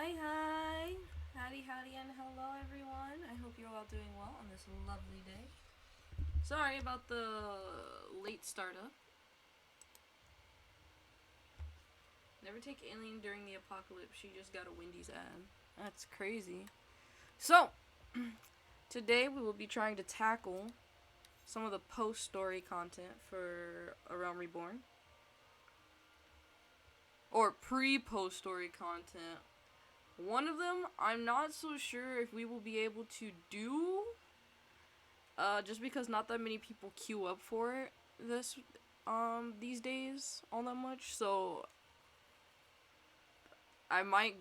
Hi. Howdy, and hello, everyone. I hope you're all doing well on this lovely day. Sorry about the late startup. Never take alien during the apocalypse. She just got a Wendy's ad. That's crazy. So, today we will be trying to tackle some of the post-story content for A Realm Reborn. Or pre-post story content. One of them, I'm not so sure if we will be able to do. Just because not that many people queue up for it these days all that much. So I might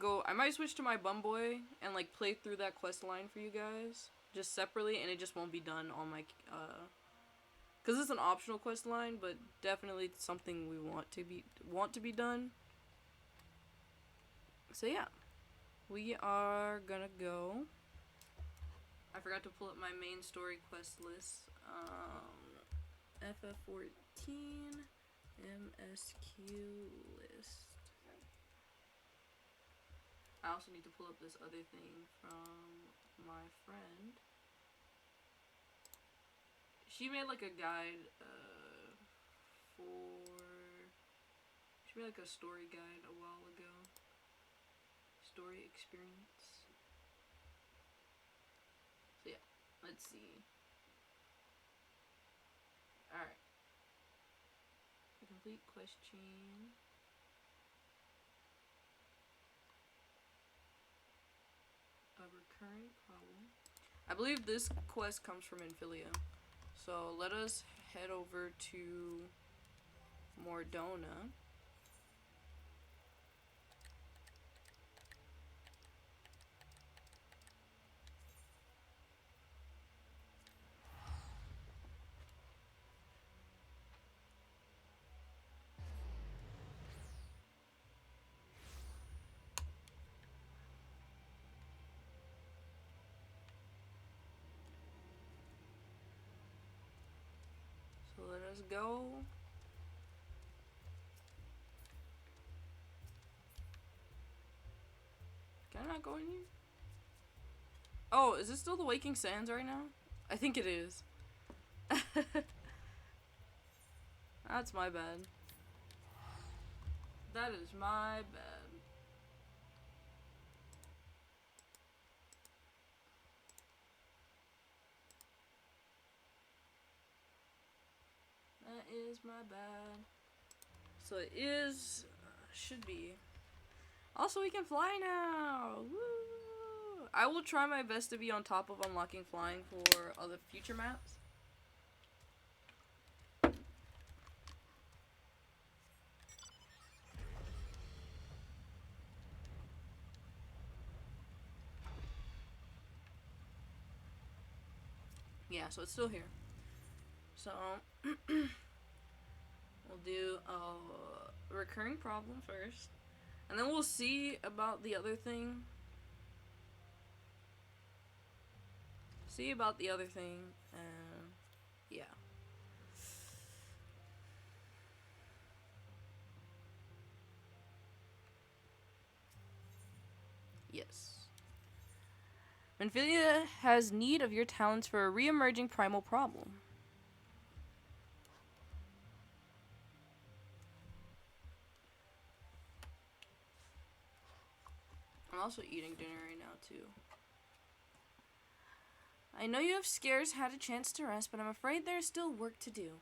switch to my Bumboy and like play through that quest line for you guys just separately, and it just won't be done on my because it's an optional quest line, but definitely something we want to be done. So yeah, we are gonna go. I forgot to pull up my main story quest list. FF14 MSQ list. I also need to pull up this other thing from my friend. She made like a guide she made like a story guide a while ago. Story experience. So yeah, let's see. Alright. Complete quest chain. A recurring problem. I believe this quest comes from Infilia. So let us head over to Mordona. So let us go. Can I not go in here? Oh, is this still the Waking Sands right now? I think it is. That's my bad. That is my bad. That is my bad. So it is, should be. Also, we can fly now! Woo! I will try my best to be on top of unlocking flying for other future maps. Yeah, so it's still here. So, we'll do a recurring problem first. And then we'll see about the other thing. And yeah. Yes. Menphilia has need of your talents for a re-emerging primal problem. I'm also eating dinner right now, too. I know you have scarce had a chance to rest, but I'm afraid there is still work to do.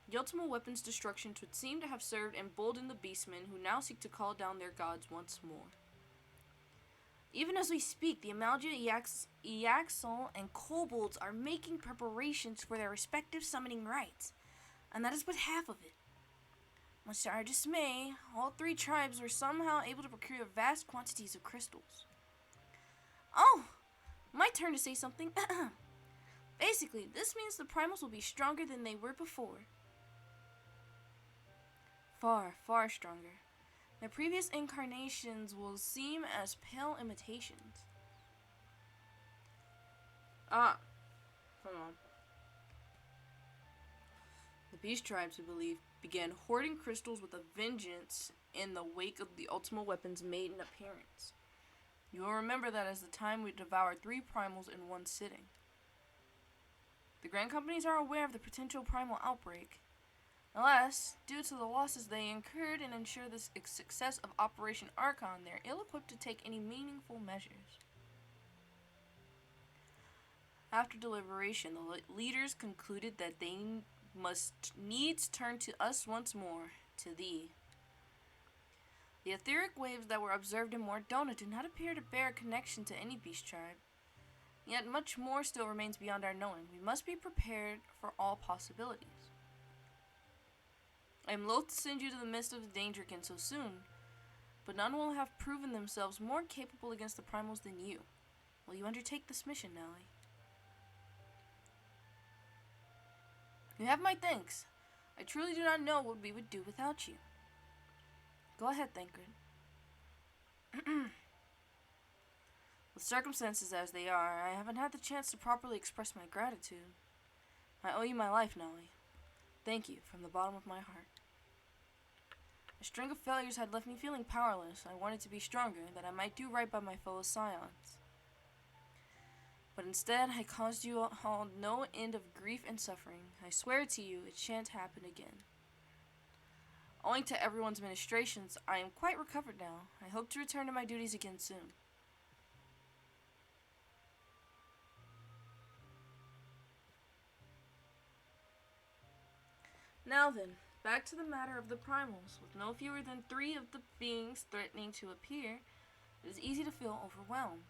The ultimate weapon's destruction would seem to have served and emboldened the beastmen who now seek to call down their gods once more. Even as we speak, the Amalgia, Eaxol, and Kobolds are making preparations for their respective summoning rites, and that is but half of it. Much to our dismay, all three tribes were somehow able to procure vast quantities of crystals. Oh, my turn to say something. Basically, this means the primals will be stronger than they were before. Far, far stronger. Their previous incarnations will seem as pale imitations. Hold on. The Beast tribes, we believe, began hoarding crystals with a vengeance in the wake of the Ultima Weapon's maiden appearance. You will remember that as the time we devoured 3 primals in one sitting. The Grand Companies are aware of the potential primal outbreak. Alas, due to the losses they incurred and ensure the success of Operation Archon, they are ill-equipped to take any meaningful measures. After deliberation, the leaders concluded that they must needs turn to us once more, to thee. The etheric waves that were observed in Mordona do not appear to bear a connection to any beast tribe. Yet much more still remains beyond our knowing. We must be prepared for all possibilities. I am loath to send you to the midst of the danger again so soon, but none will have proven themselves more capable against the primals than you. Will you undertake this mission, Nellie? You have my thanks. I truly do not know what we would do without you. Go ahead, Thancred. With circumstances as they are, I haven't had the chance to properly express my gratitude. I owe you my life, Nellie. Thank you from the bottom of my heart. A string of failures had left me feeling powerless. I wanted to be stronger, that I might do right by my fellow scions. But instead, I caused you all no end of grief and suffering. I swear to you, it shan't happen again. Owing to everyone's ministrations, I am quite recovered now. I hope to return to my duties again soon. Now then, back to the matter of the primals. With no fewer than 3 of the beings threatening to appear, it is easy to feel overwhelmed.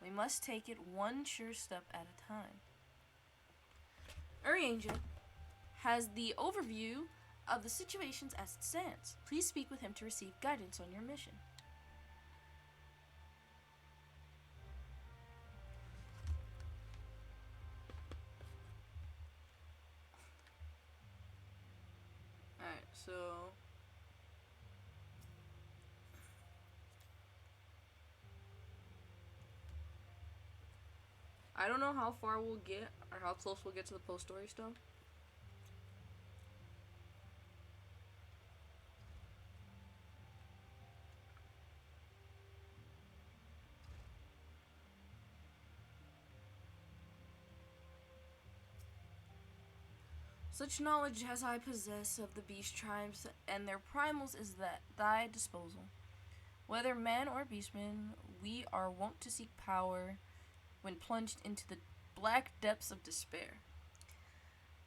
We must take it one sure step at a time. Eorzean has the overview of the situations as it stands. Please speak with him to receive guidance on your mission. Alright, so I don't know how far we'll get or how close we'll get to the post-story stuff. Such knowledge as I possess of the beast tribes and their primals is at thy disposal. Whether man or beastman, we are wont to seek power when plunged into the black depths of despair.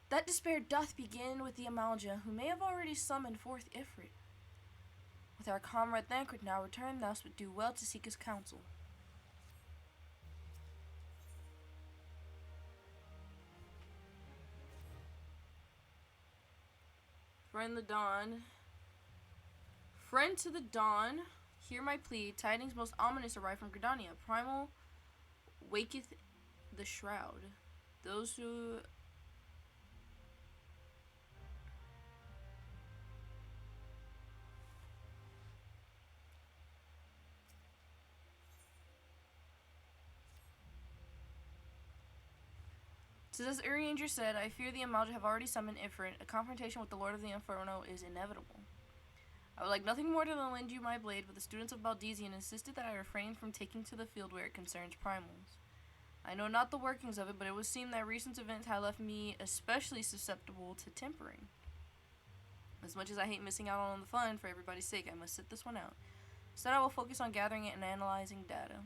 That despair doth begin with the Amalja, who may have already summoned forth Ifrit. With our comrade Thancred now returned, thou would do well to seek his counsel. Friend to the dawn, hear my plea. Tidings most ominous arrive from Gridania. Primal waketh the shroud. Those who as Eorzean said, I fear the Amalja have already summoned Ifrit. A confrontation with the Lord of the Inferno is inevitable. I would like nothing more than to lend you my blade, but the students of Baldesion insisted that I refrain from taking to the field where it concerns primals. I know not the workings of it, but it would seem that recent events have left me especially susceptible to tempering. As much as I hate missing out on the fun, for everybody's sake, I must sit this one out. Instead, I will focus on gathering it and analyzing data.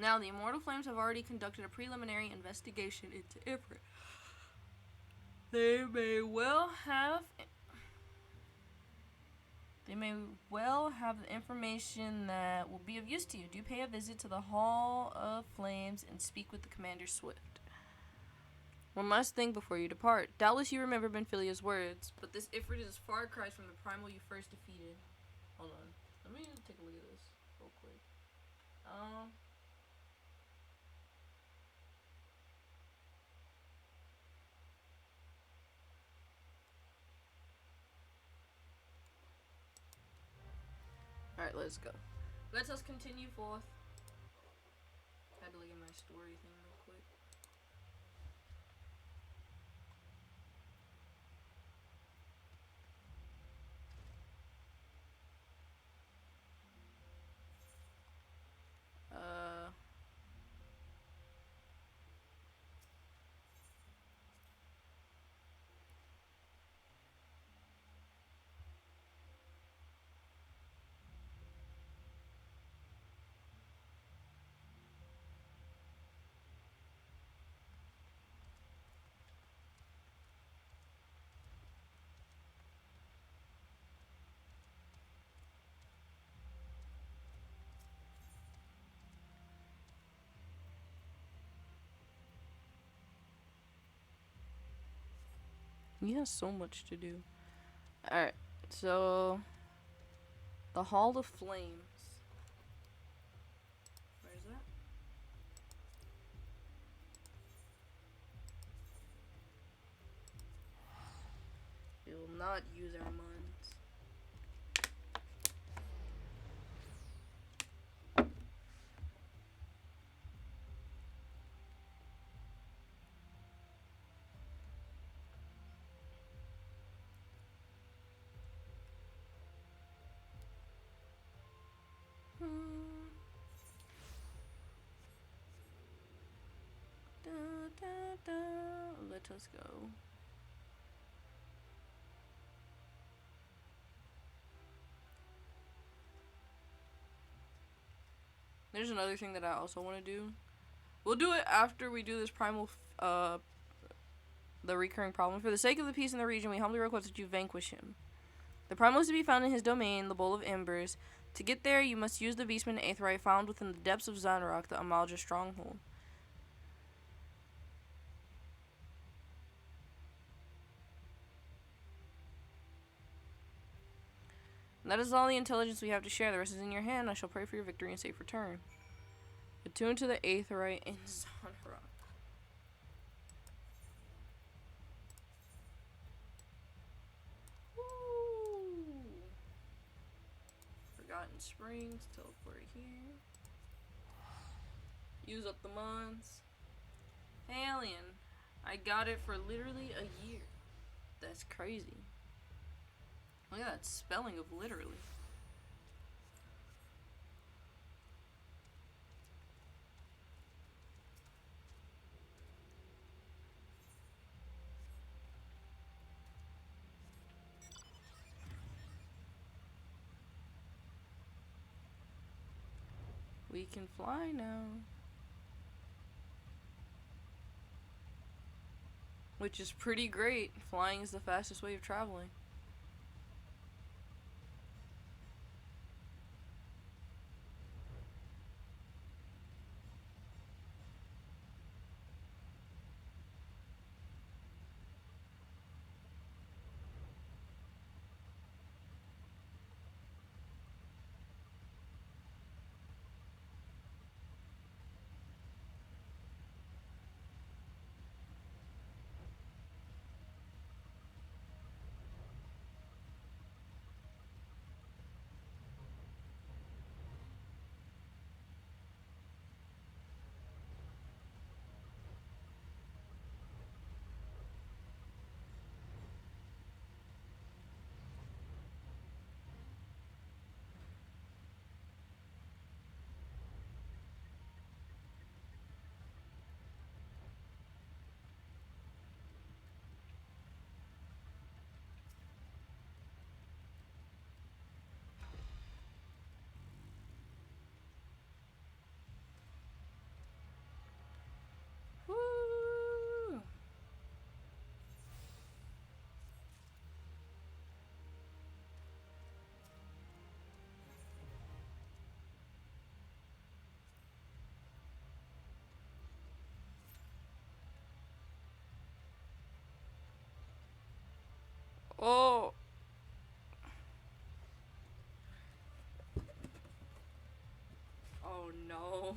Now, the Immortal Flames have already conducted a preliminary investigation into Ifrit. They may well have the information that will be of use to you. Do pay a visit to the Hall of Flames and speak with the Commander Swift. One must think before you depart. Doubtless you remember Benfilia's words, but this Ifrit is far cry from the primal you first defeated. Hold on. Let me take a look at this real quick. Alright, let's go. Let us continue forth. I had to look at my story thing real quick. He has so much to do. Alright, so the Hall of Flames. Where is that? We will not use our minds. Let us go. There's another thing that I also want to do. We'll do it after we do this primal, the recurring problem. For the sake of the peace in the region, we humbly request that you vanquish him. The primal is to be found in his domain, the Bowl of Embers. To get there, you must use the Beastman Aetheryte found within the depths of Zanrock, the Amalja stronghold. And that is all the intelligence we have to share. The rest is in your hand. I shall pray for your victory and safe return. Attune to the Aetheryte in Zanrock. Forgotten Springs, teleport here. Use up the mons. Hey, alien. I got it for literally a year. That's crazy. Look at that spelling of literally. We can fly now. Which is pretty great. Flying is the fastest way of traveling. Woo! Oh! Oh no.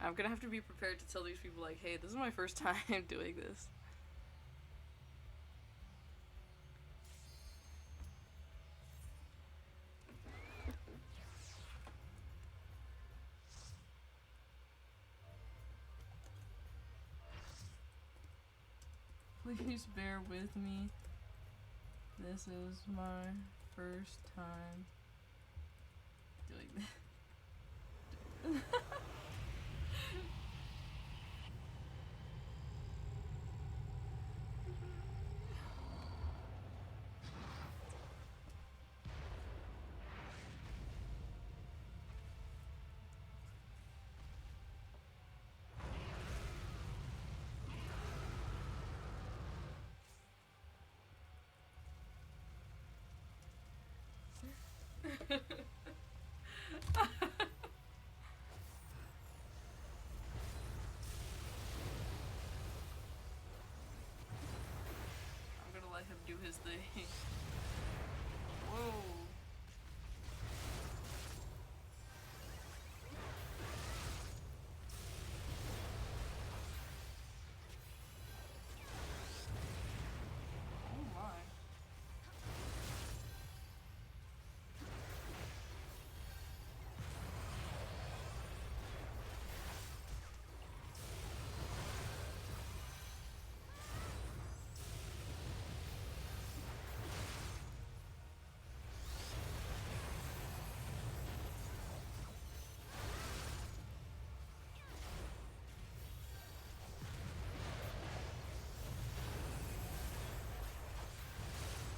I'm gonna have to be prepared to tell these people, like, hey, this is my first time doing this. Please bear with me. This is my first time doing this. thing. Whoa. Oh my.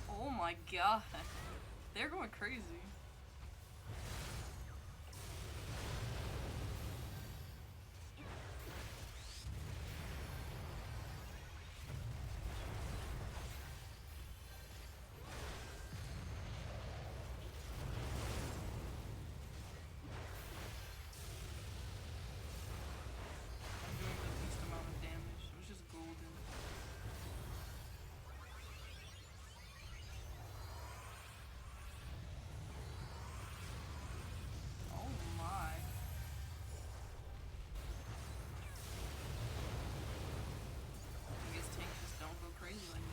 Oh my god. They're going crazy. I'm doing the least amount of damage. It was just golden. Oh my. I guess tanks just don't go crazy like that.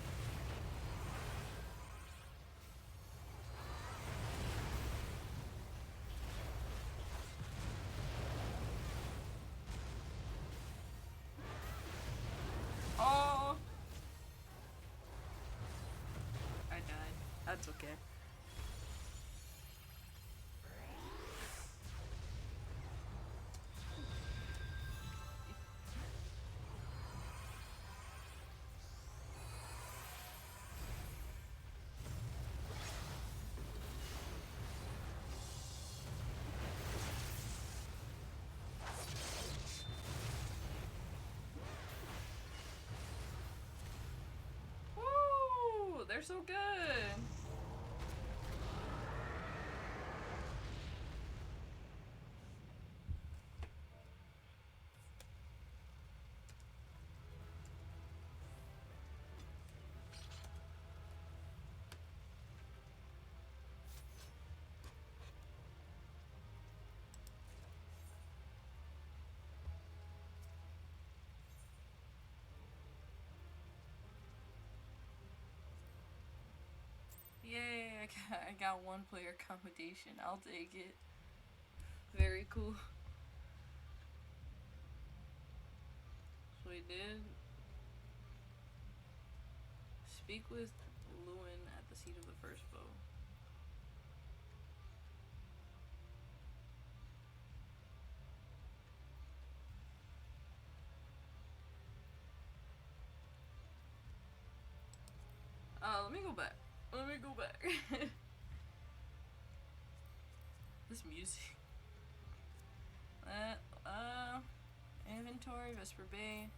Oh! I died. That's okay. Woo! They're so good! Yay, I got one player accommodation. I'll take it. Very cool. So we did speak with Lewin at the seat of the first bow. Let me go back. This music. Inventory, Vesper Bay.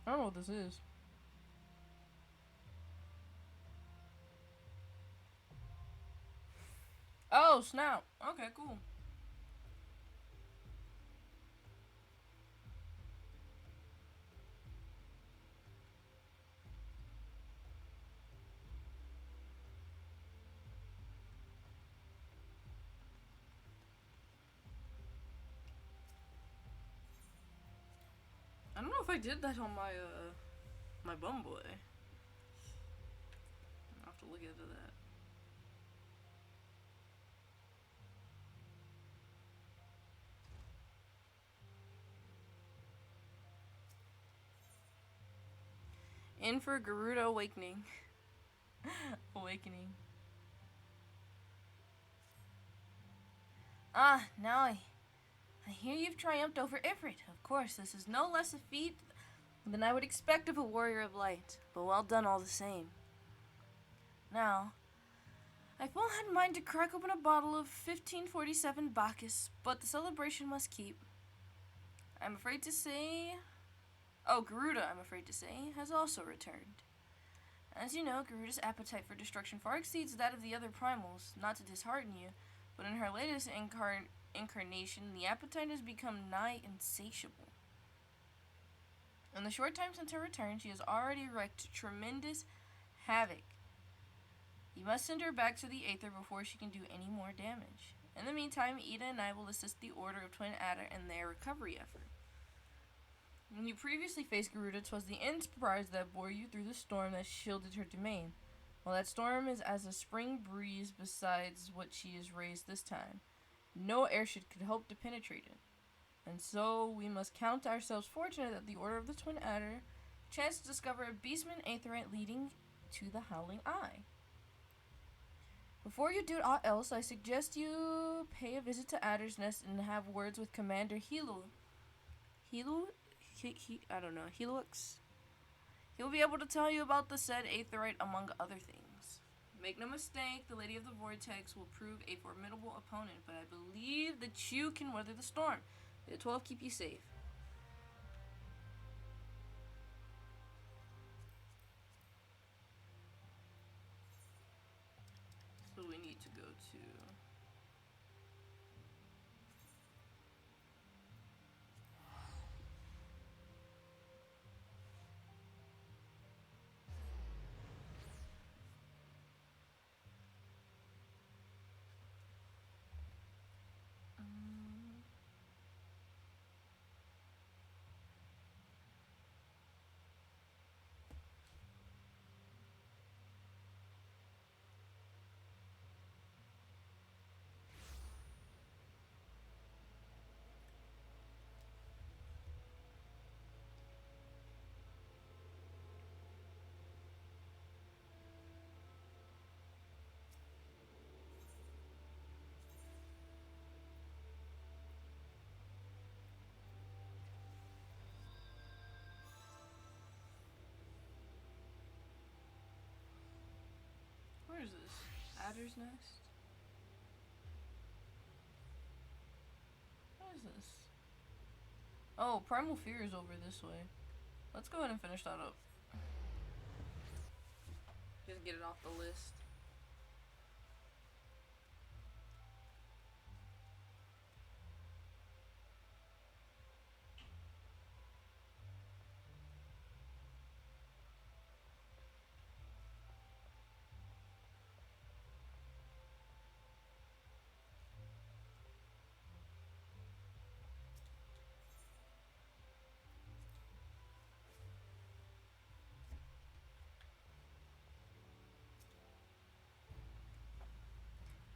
I don't know what this is. Oh, snap. Okay, cool. I don't know if I did that on my, my bum boy. I'll have to look into that. In for Garuda Awakening. Awakening. Ah, now I I hear you've triumphed over Ifrit. Of course, this is no less a feat than I would expect of a warrior of light, but well done all the same. Now, I full had in mind to crack open a bottle of 1547 Bacchus, but the celebration must keep. I'm afraid to say... Oh, Garuda, I'm afraid to say, has also returned. As you know, Garuda's appetite for destruction far exceeds that of the other primals, not to dishearten you, but in her latest incarnation, the appetite has become nigh insatiable. In the short time since her return, she has already wreaked tremendous havoc. You must send her back to the Aether before she can do any more damage. In the meantime, Ida and I will assist the Order of Twin Adder in their recovery effort. When you previously faced Garuda, 'twas the enterprise that bore you through the storm that shielded her domain. Well, that storm is as a spring breeze besides what she has raised this time. No airship could hope to penetrate it. And so we must count ourselves fortunate that the Order of the Twin Adder chanced to discover a beastman aetheryte leading to the Howling Eye. Before you do aught else, I suggest you pay a visit to Adder's Nest and have words with Commander Helux? He'll be able to tell you about the said aetheryte among other things. Make no mistake, the Lady of the Vortex will prove a formidable opponent, but I believe that you can weather the storm. May the 12 keep you safe. So we need to go to... Where is this? Adder's Nest? What is this? Oh, Primal Fear is over this way. Let's go ahead and finish that up. Just get it off the list.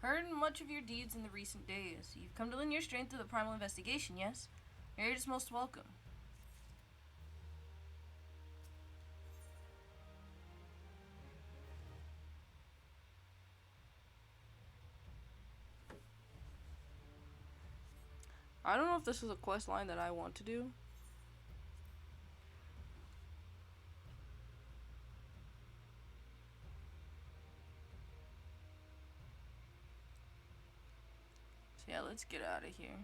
Heard much of your deeds in the recent days. You've come to lend your strength to the primal investigation, yes? Your aid is most welcome. I don't know if this is a quest line that I want to do. So yeah, let's get out of here.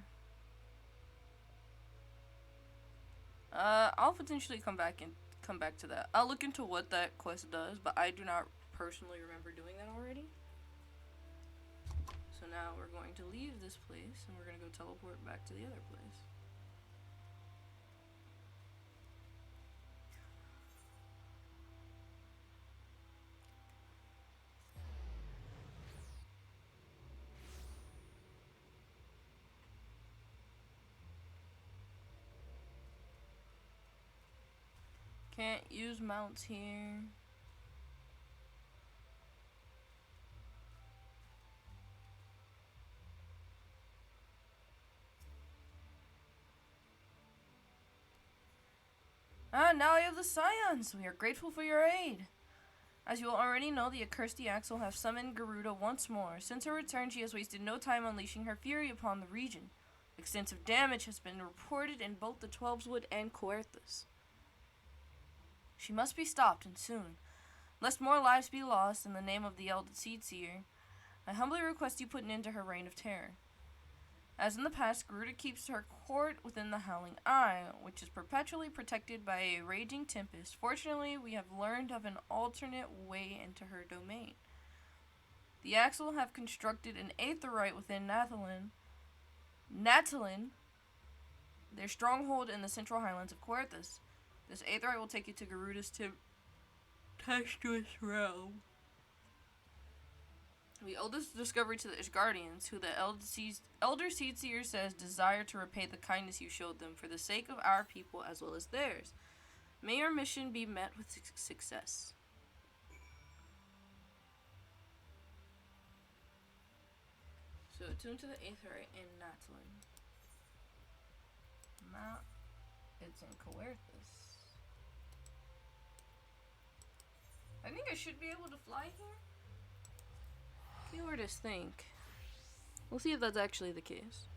I'll potentially come back to that. I'll look into what that quest does, but I do not personally remember doing that already. So now we're going to leave this place and we're going to go teleport back to the other place. Can't use mounts here. Now I have the Scions. We are grateful for your aid. As you will already know, the accursed Eorzean have summoned Garuda once more. Since her return, she has wasted no time unleashing her fury upon the region. Extensive damage has been reported in both the Twelveswood and Coerthas. She must be stopped, and soon, lest more lives be lost in the name of the Elded Seedseer. I humbly request you put an end to her reign of terror. As in the past, Garuda keeps her court within the Howling Eye, which is perpetually protected by a raging tempest. Fortunately, we have learned of an alternate way into her domain. The Axel have constructed an aetheryte within Natalin, their stronghold in the central highlands of Coerthas. This aetheryte will take you to Garuda's tempestuous realm. The oldest discovery to the Ishgardians, who the Elder Seedseer says desire to repay the kindness you showed them for the sake of our people as well as theirs. May our mission be met with success. So, attune to the aetheryte in Natalin. It's in Coerthas. I think I should be able to fly here. Keyword think. We'll see if that's actually the case.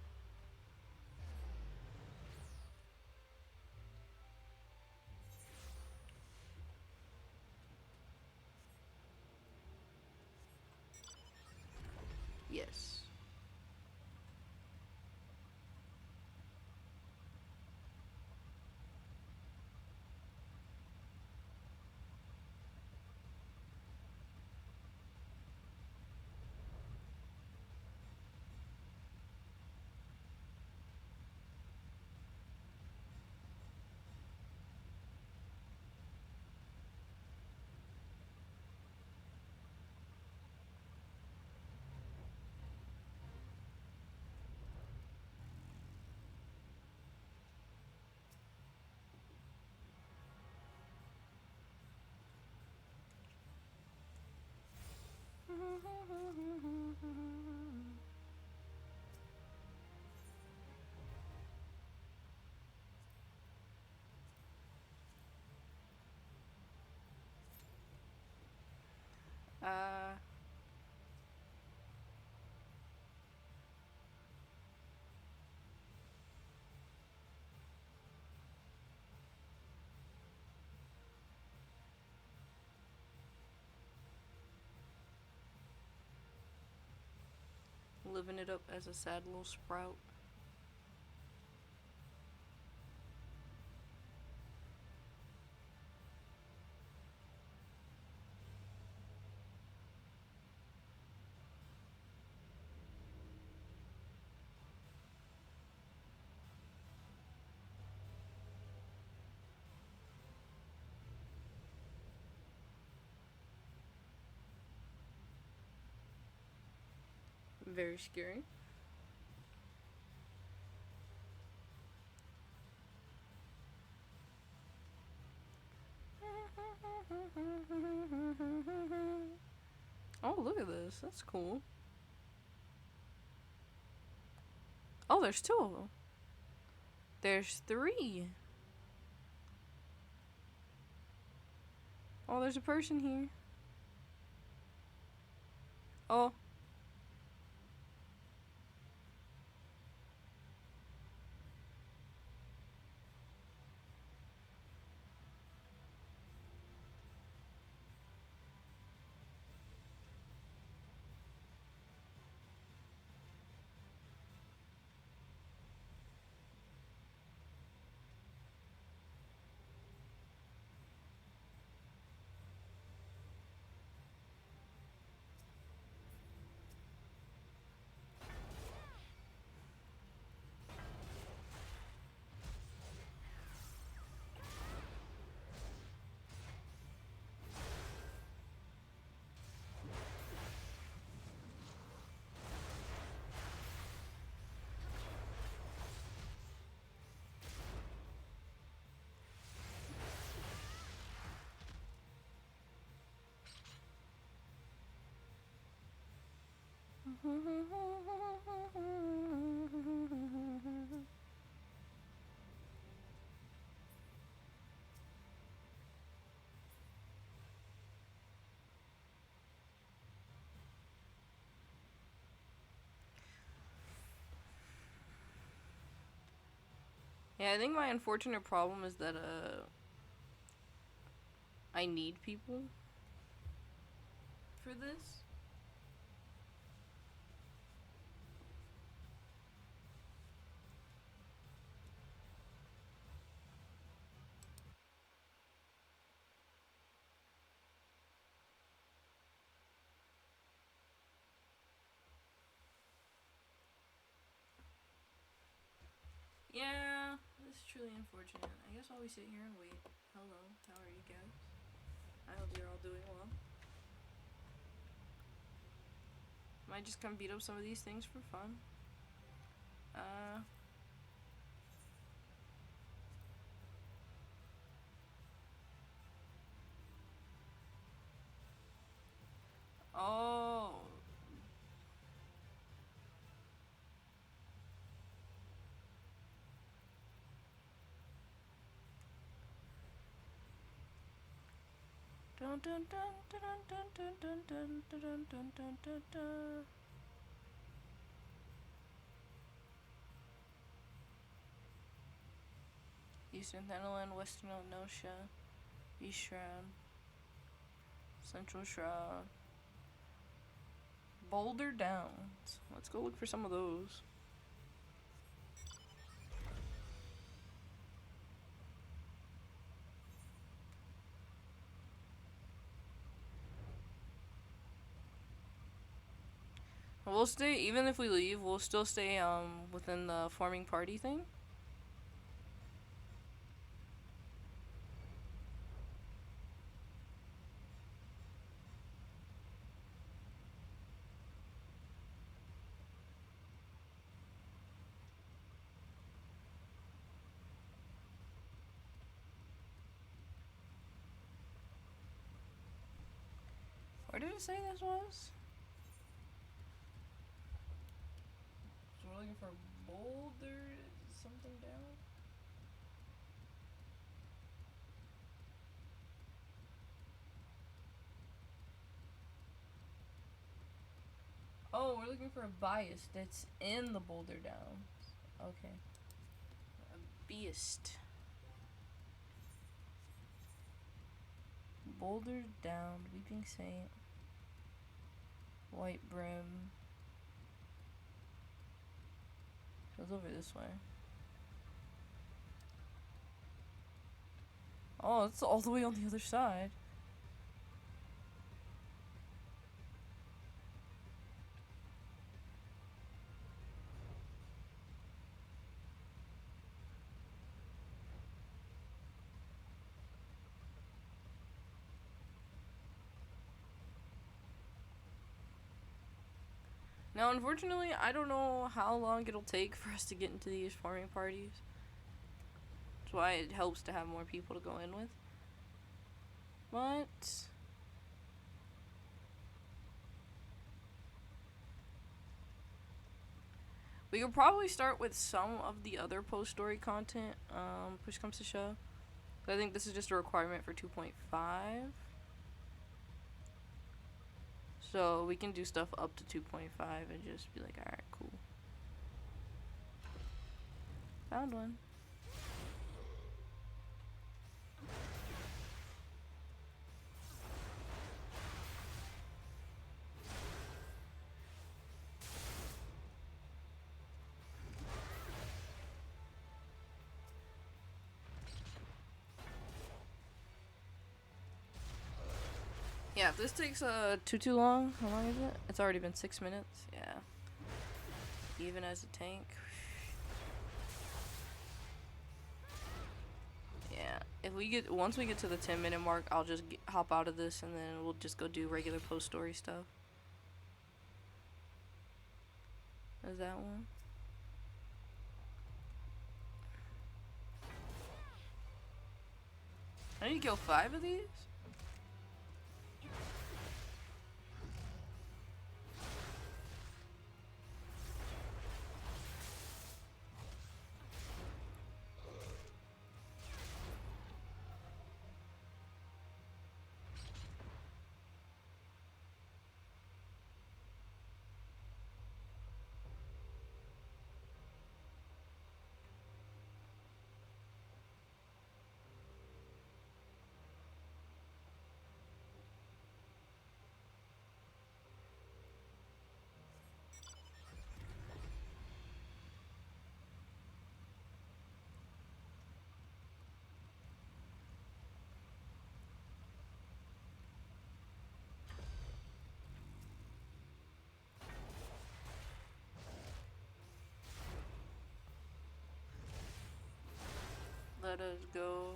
Yes. Uh, living it up as a sad little sprout. Very scary. Oh, look at this. That's cool. Oh, there's two of them. There's three. Oh, there's a person here. Oh. Yeah, I think my unfortunate problem is that I need people for this. Yeah, it's truly unfortunate. I guess while we sit here and wait. Hello, how are you guys? I hope you're all doing well. Might just come beat up some of these things for fun. Oh. Dun dun dun dun dun dun dun dun dun dun dun dun dun. Eastern Thanalan, Western Onosha, East Shroud, Central Shroud, Boulder Downs. Let's go look for some of those. We'll stay, even if we leave, we'll still stay within the forming party thing. Where did it say this was? So we're looking for Boulder something down? Oh, we're looking for a bias that's in the Boulder Downs. Okay. A beast. Boulder Down, Weeping Saint, White Brim. Goes over this way. Oh, it's all the way on the other side. Now, unfortunately, I don't know how long it'll take for us to get into these farming parties. That's why it helps to have more people to go in with. But we could probably start with some of the other post-story content, push comes to shove. I think this is just a requirement for 2.5. So we can do stuff up to 2.5 and just be like, alright, cool. Found one. Yeah, if this takes too long, how long is it? It's already been 6 minutes. Yeah. Even as a tank. Yeah. If we get once we get to the 10-minute mark, I'll just hop out of this and then we'll just go do regular post story stuff. Is that one? I need to kill 5 of these? let us go.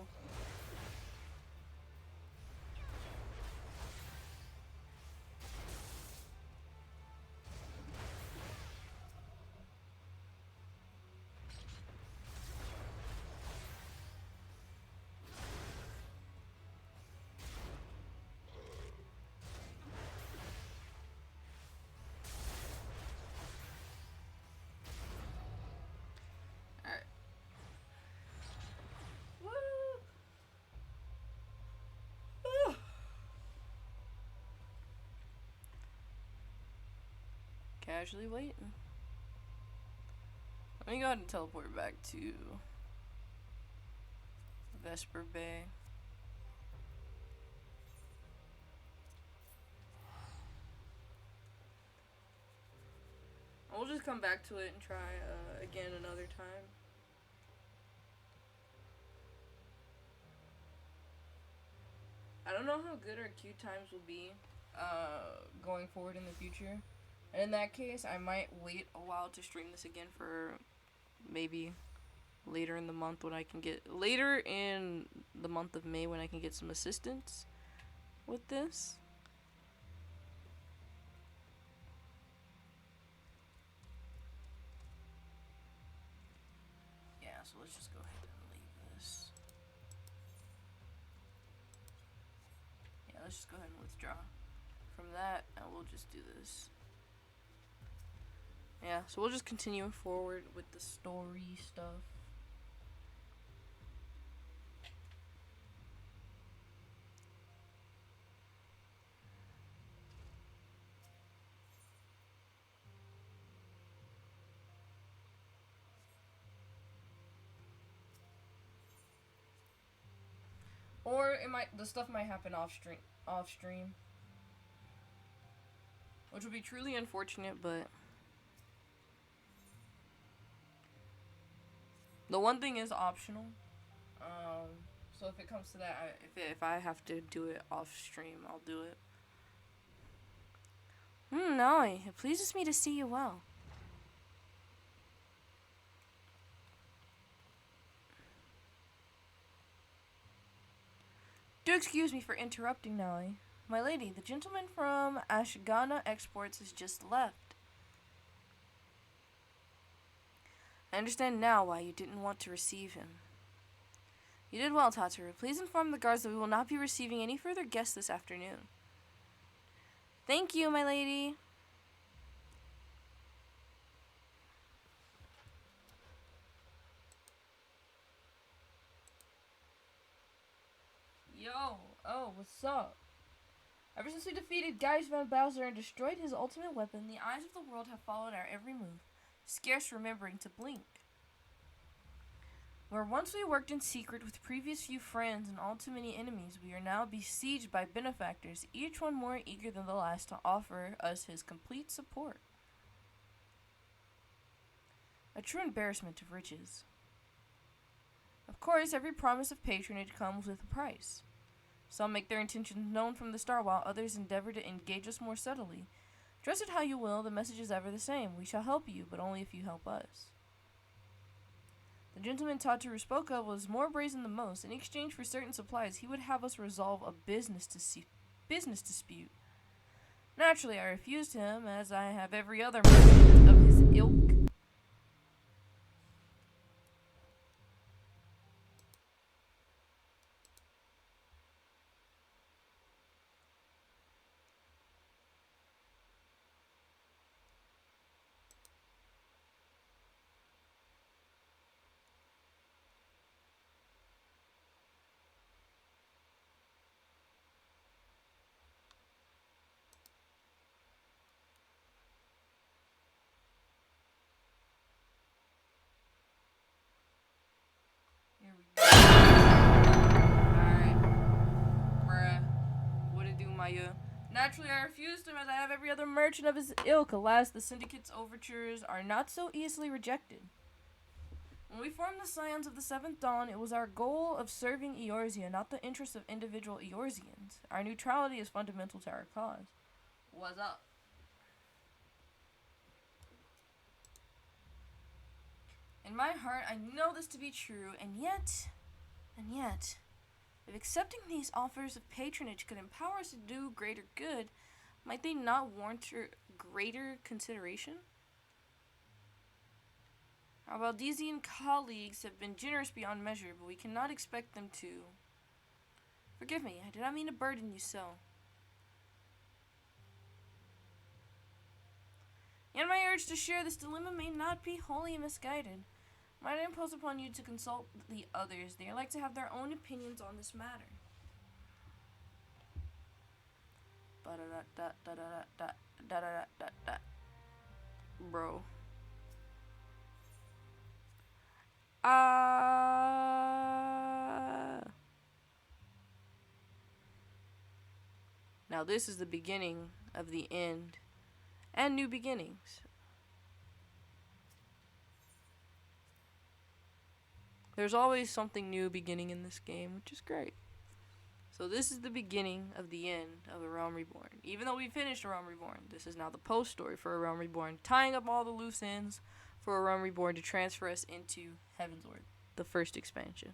Alright. Woo! Casually waiting. Let me go ahead and teleport back to Vesper Bay. We'll just come back to it and try again another time. I don't know how good our queue times will be going forward in the future. And in that case, I might wait a while to stream this again for maybe later in the month when I can get... Later in the month of May when I can get some assistance with this. Yeah, so let's just go ahead and leave this. Yeah, let's just go ahead and withdraw from that, and we'll just do this. Yeah, so we'll just continue forward with the story stuff. Or the stuff might happen off stream. Which would be truly unfortunate, but the one thing is optional. So if it comes to that, if I have to do it off stream, I'll do it. No, it pleases me to see you well. Do excuse me for interrupting, Naoi. My lady, the gentleman from Ashgana Exports has just left. I understand now why you didn't want to receive him. You did well, Tataru. Please inform the guards that we will not be receiving any further guests this afternoon. Thank you, my lady. Yo, oh, what's up? Ever since we defeated Gaius Van Bowser and destroyed his ultimate weapon, the eyes of the world have followed our every move, scarce remembering to blink. Where once we worked in secret with previous few friends and all too many enemies, we are now besieged by benefactors, each one more eager than the last to offer us his complete support. A true embarrassment of riches. Of course, every promise of patronage comes with a price. Some make their intentions known from the start, while others endeavor to engage us more subtly. Dress it how you will, the message is ever the same. We shall help you, but only if you help us. The gentleman Tataru spoke of was more brazen than most. In exchange for certain supplies, he would have us resolve a business dispute. Naturally, I refused him, as I have every other merchant of his ilk. Here we go. Alright. Bruh. What it do, Maya? Naturally, I refused him as I have every other merchant of his ilk. Alas, the Syndicate's overtures are not so easily rejected. When we formed the Scions of the Seventh Dawn, it was our goal of serving Eorzean, not the interests of individual Eorzeans. Our neutrality is fundamental to our cause. What's up? In my heart, I know this to be true, and yet And yet, if accepting these offers of patronage could empower us to do greater good, might they not warrant greater consideration? Our Valdesian colleagues have been generous beyond measure, but we cannot expect them to. Forgive me, I did not mean to burden you so. Yet my urge to share this dilemma may not be wholly misguided. Might I impose upon you to consult the others? They are like to have their own opinions on this matter. Bro. Now this is the beginning of the end and new beginnings. There's always something new beginning in this game, which is great. So this is the beginning of the end of A Realm Reborn. Even though we finished A Realm Reborn, this is now the post story for A Realm Reborn, tying up all the loose ends for A Realm Reborn to transfer us into Heavensward, the first expansion.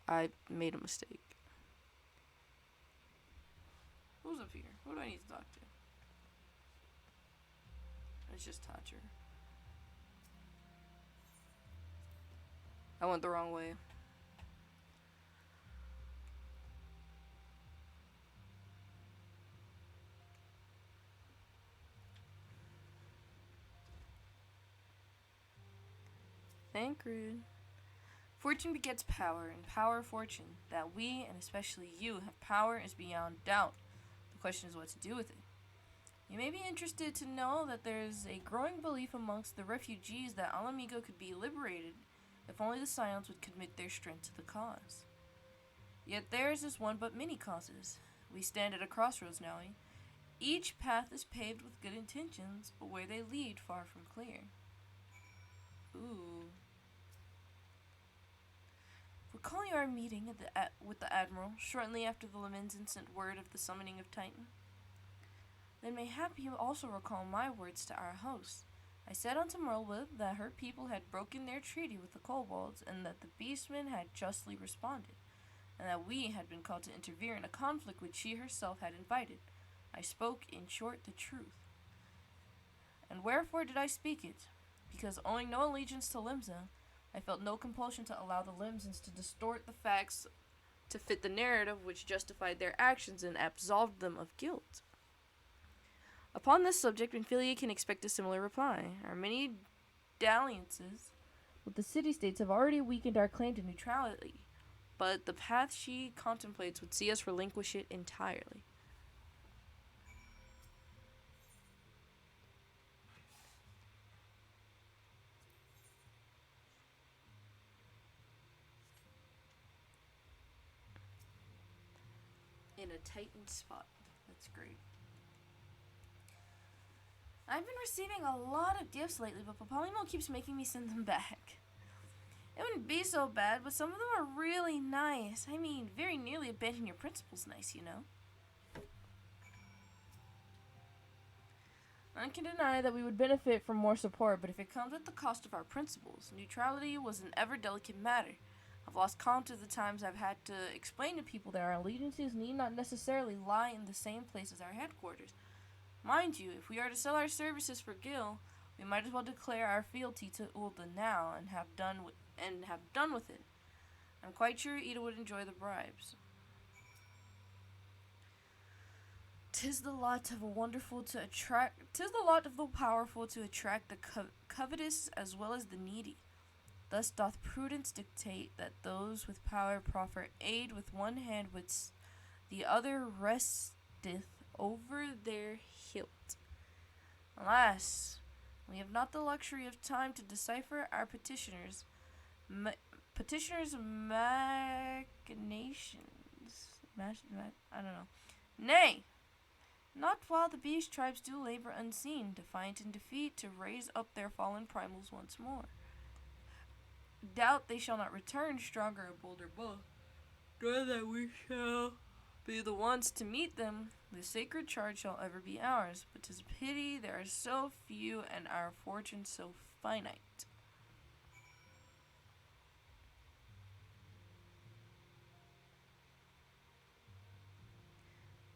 I made a mistake. Who's up here? Who do I need to talk to? It's just Thatcher. I went the wrong way. Thancred. Fortune begets power, and power fortune. That we, and especially you, have power is beyond doubt. The question is what to do with it. You may be interested to know that there is a growing belief amongst the refugees that Alamigo could be liberated if only the Scions would commit their strength to the cause. Yet theirs is one but many causes. We stand at a crossroads now. Each path is paved with good intentions, but where they lead far from clear. Ooh. Recalling our meeting with the Admiral shortly after the Leminsen sent word of the summoning of Titan, then mayhap you also recall my words to our host. I said unto Merlwydd that her people had broken their treaty with the kobolds, and that the beastmen had justly responded, and that we had been called to interfere in a conflict which she herself had invited. I spoke, in short, the truth. And wherefore did I speak it? Because, owing no allegiance to Limsa, I felt no compulsion to allow the Limsans to distort the facts to fit the narrative which justified their actions and absolved them of guilt. Upon this subject, Minfilia can expect a similar reply. Our many dalliances with the city-states have already weakened our claim to neutrality, but the path she contemplates would see us relinquish it entirely. In a tightened spot. That's great. I've been receiving a lot of gifts lately, but Papalymo keeps making me send them back. It wouldn't be so bad, but some of them are really nice. I mean, very nearly abandoning your principles nice, you know? None can deny that we would benefit from more support, but if it comes at the cost of our principles, neutrality was an ever-delicate matter. I've lost count of the times I've had to explain to people that our allegiances need not necessarily lie in the same place as our headquarters. Mind you, if we are to sell our services for Gil, we might as well declare our fealty to Ulda now and have done with it. I'm quite sure Ida would enjoy the bribes. 'Tis the lot of the powerful to attract the covetous as well as the needy. Thus doth prudence dictate that those with power proffer aid with one hand, which the other resteth over their hilt. Alas, we have not the luxury of time to decipher our petitioners' machinations. I don't know. Nay, not while the beast tribes do labor unseen, defiant in defeat, to raise up their fallen primals once more. Doubt they shall not return stronger or bolder both, nor that we shall be the ones to meet them. The sacred charge shall ever be ours, but 'tis a pity there are so few and our fortune so finite.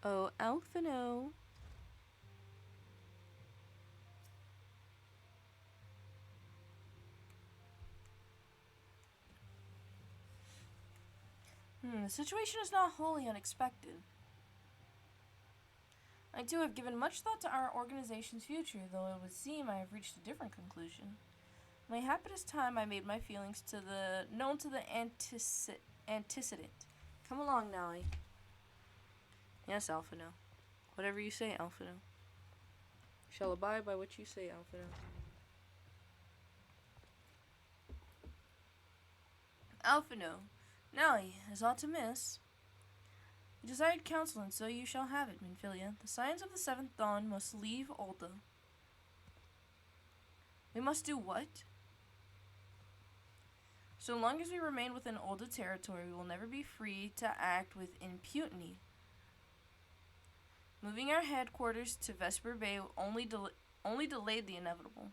Oh, Alphino. The situation is not wholly unexpected. I too have given much thought to our organization's future, though it would seem I have reached a different conclusion. My happiest time I made my feelings known to the antecedent. Come along, Nally. Yes, Alphino. Whatever you say, Alphino. Shall abide by what you say, Alphino. Alphino. Nally, as ought to miss. You desired counsel, and so you shall have it, Minfilia. The Scions of the Seventh Dawn must leave Ulda. We must do what? So long as we remain within Ulda territory, we will never be free to act with impunity. Moving our headquarters to Vesper Bay only delayed the inevitable.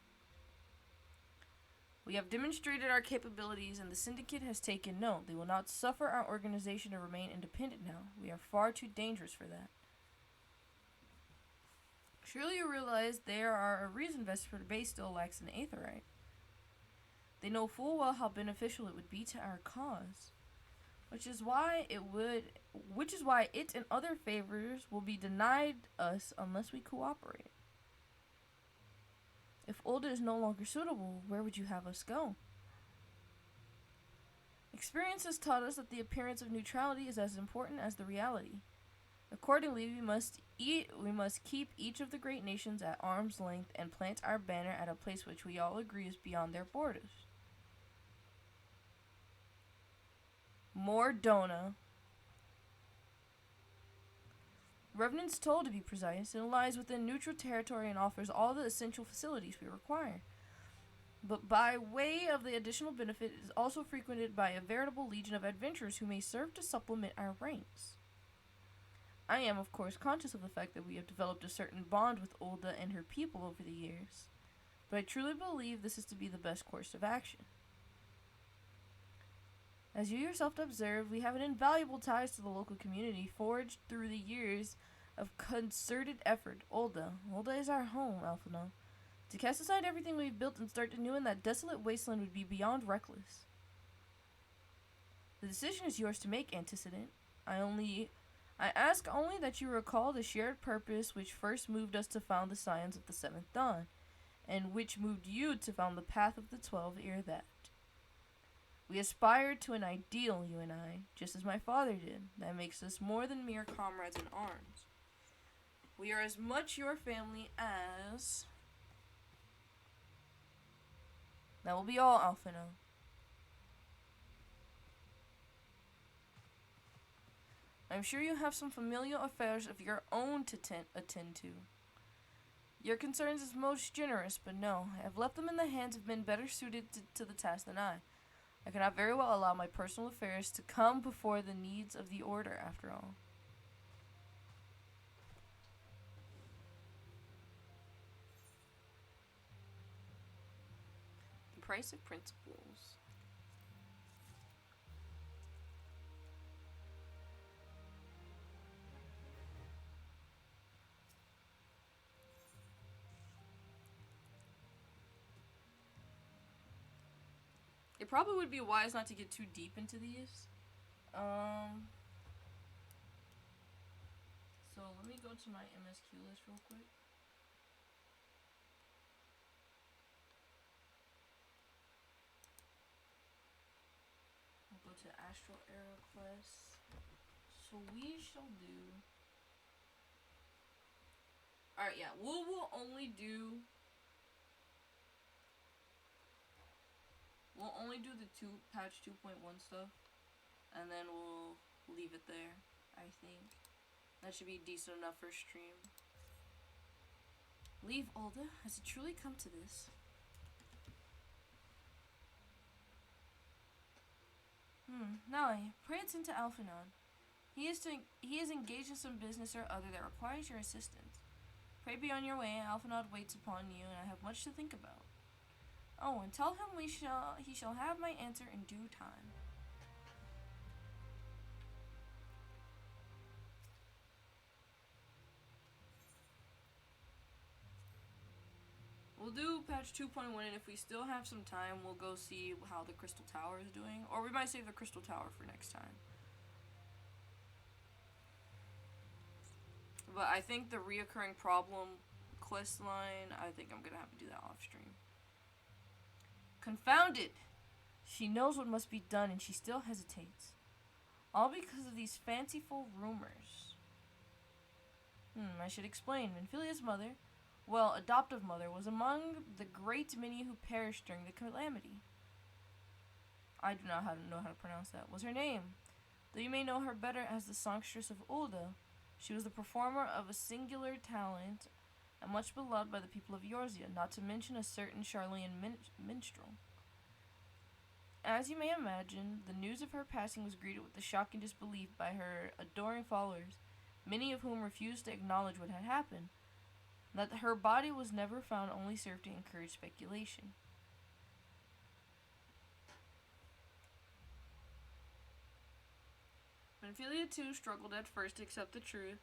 We have demonstrated our capabilities, and the Syndicate has taken note. They will not suffer our organization to remain independent now. We are far too dangerous for that. Surely you realize there are a reason Vesper Bay still lacks an Aetheryte. They know full well how beneficial it would be to our cause, which is why it and other favors will be denied us unless we cooperate. If Ulda is no longer suitable, where would you have us go? Experience has taught us that the appearance of neutrality is as important as the reality. Accordingly, we must keep each of the great nations at arm's length and plant our banner at a place which we all agree is beyond their borders. Mordona. Revenant's Toll, to be precise, and lies within neutral territory and offers all the essential facilities we require. But by way of the additional benefit, it is also frequented by a veritable legion of adventurers who may serve to supplement our ranks. I am, of course, conscious of the fact that we have developed a certain bond with Ulda and her people over the years, but I truly believe this is to be the best course of action. As you yourself observe, we have an invaluable ties to the local community forged through the years of concerted effort. Ulda is our home, Alphino. To cast aside everything we've built and start anew in that desolate wasteland would be beyond reckless. The decision is yours to make, Antecedent. I ask only that you recall the shared purpose which first moved us to found the Scions of the Seventh Dawn, and which moved you to found the Path of the 12 ere that. We aspired to an ideal, you and I, just as my father did. That makes us more than mere comrades in arms. We are as much your family as... That will be all, Alphino. I'm sure you have some familial affairs of your own to attend to. Your concerns is most generous, but no, I have left them in the hands of men better suited to the task than I. I cannot very well allow my personal affairs to come before the needs of the Order, after all. The price of principles. It probably would be wise not to get too deep into these. So let me go to my MSQ list real quick. I'll go to Astral Era Quest. So we shall do... Alright, yeah. We'll only do the patch 2.1 stuff, and then we'll leave it there, I think. That should be decent enough for stream. Leave Ulda? Has it truly come to this? Nally, pray it's into Alphinaud. He is engaged in some business or other that requires your assistance. Pray be on your way, Alphinaud waits upon you, and I have much to think about. Oh, and tell him he shall have my answer in due time. We'll do patch 2.1, and if we still have some time, we'll go see how the Crystal Tower is doing. Or we might save the Crystal Tower for next time. But I think the reoccurring problem quest line, I think I'm gonna have to do that off stream. Confound it! She knows what must be done, and she still hesitates. All because of these fanciful rumors. I should explain. Minfilia's mother, well, adoptive mother, was among the great many who perished during the calamity. I do not know how to pronounce that. Was her name. Though you may know her better as the songstress of Ulda, she was the performer of a singular talent and much beloved by the people of Eorzean, not to mention a certain Charlean minstrel. As you may imagine, the news of her passing was greeted with the shock and disbelief by her adoring followers, many of whom refused to acknowledge what had happened. That her body was never found only served to encourage speculation. Minfilia too struggled at first to accept the truth.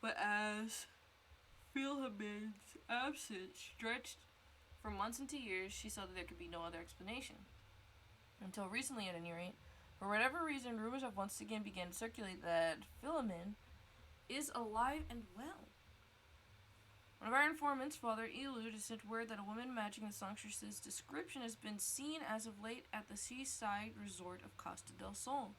But as Philemon's absence stretched for months into years, she saw that there could be no other explanation. Until recently, at any rate, for whatever reason, rumors have once again begun to circulate that Philemon is alive and well. One of our informants, Father Elud, has sent word that a woman matching the songstress's description has been seen as of late at the seaside resort of Costa del Sol.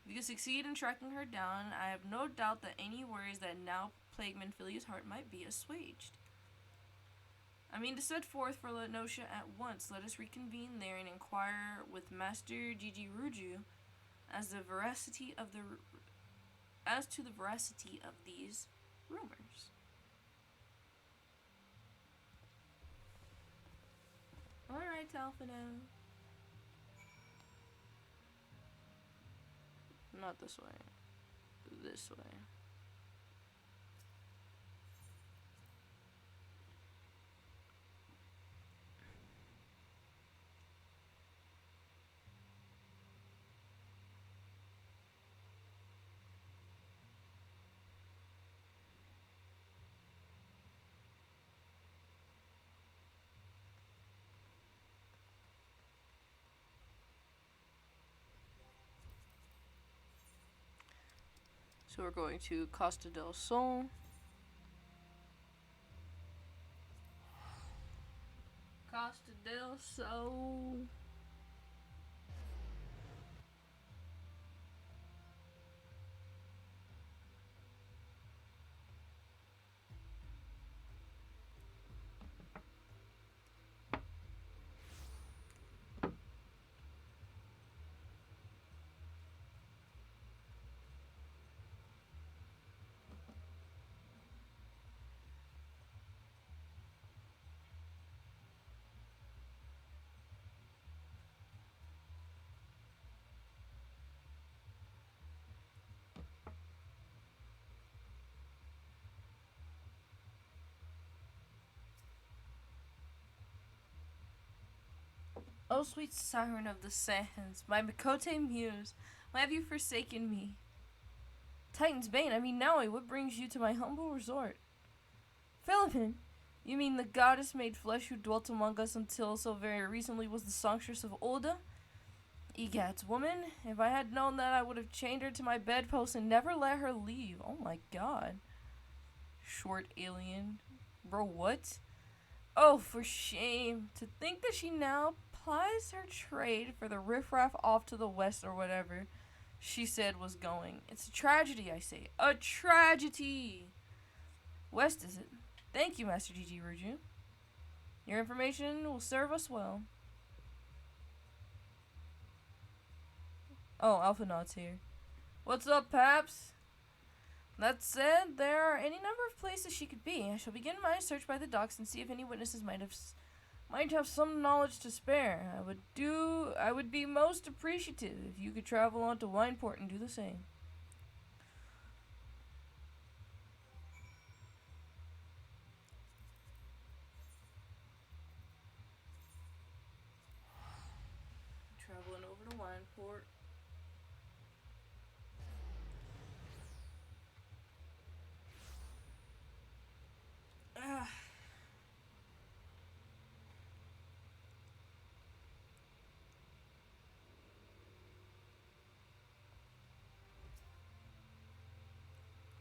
If you can succeed in tracking her down, I have no doubt that any worries that now plague Minfilia's heart might be assuaged. I mean to set forth for Lenosha at once. Let us reconvene there and inquire with Master Gigi Ruju as to the veracity of these rumors. Alright, Talfino. Not this way. This way. So we're going to Costa del Sol. Costa del Sol. O sweet siren of the sands, my Mikote muse, why have you forsaken me? Titan's bane, I mean Naui, what brings you to my humble resort? Philemon, you mean the goddess made flesh who dwelt among us until so very recently was the songstress of Ulda? Egads, woman, if I had known that, I would have chained her to my bedpost and never let her leave. Oh my god. Short alien. Bro, what? Oh, for shame. To think that she now plies her trade for the riffraff off to the west or whatever she said was going. It's a tragedy, I say. A tragedy! West, is it? Thank you, Master Gigi Ruju. Your information will serve us well. Oh, Alpha Naut's here. What's up, Paps? That said, there are any number of places she could be. I shall begin my search by the docks and see if any witnesses might have some knowledge to spare. I would be most appreciative if you could travel on to Wineport and do the same. Traveling over to Wineport.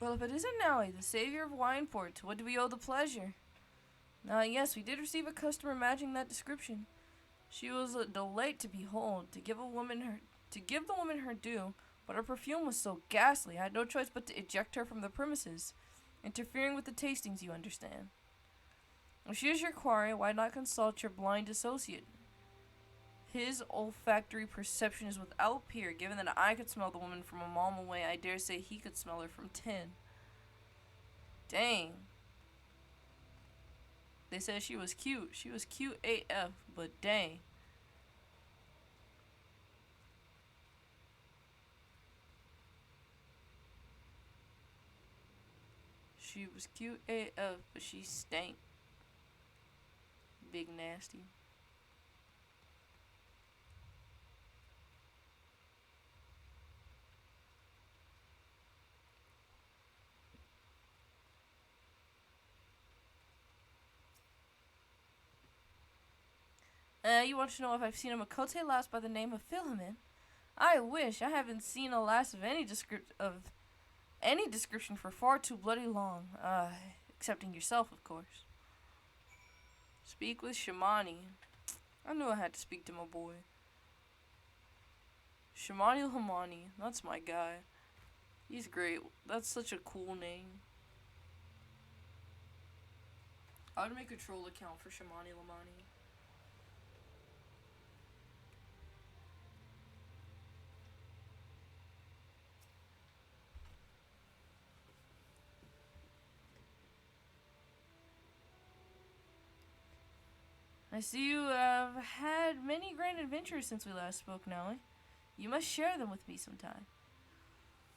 Well, if it isn't Nellie, the savior of Wineport, to what do we owe the pleasure? Yes, we did receive a customer matching that description. She was a delight to behold, to give the woman her due, but her perfume was so ghastly I had no choice but to eject her from the premises, interfering with the tastings, you understand. If she is your quarry, why not consult your blind associate? His olfactory perception is without peer. Given that I could smell the woman from a mile away, I dare say he could smell her from 10. Dang. They said she was cute. She was cute AF, but dang. She was cute AF, but she stank. Big nasty. You want to know if I've seen a Makote lass by the name of Philomen? I wish. I haven't seen a lass of any description for far too bloody long. Excepting yourself, of course. Speak with Shamani. I knew I had to speak to my boy. Shamani Lamani. That's my guy. He's great. That's such a cool name. I would make a troll account for Shamani Lamani. I see you have had many grand adventures since we last spoke, Nellie. You must share them with me sometime.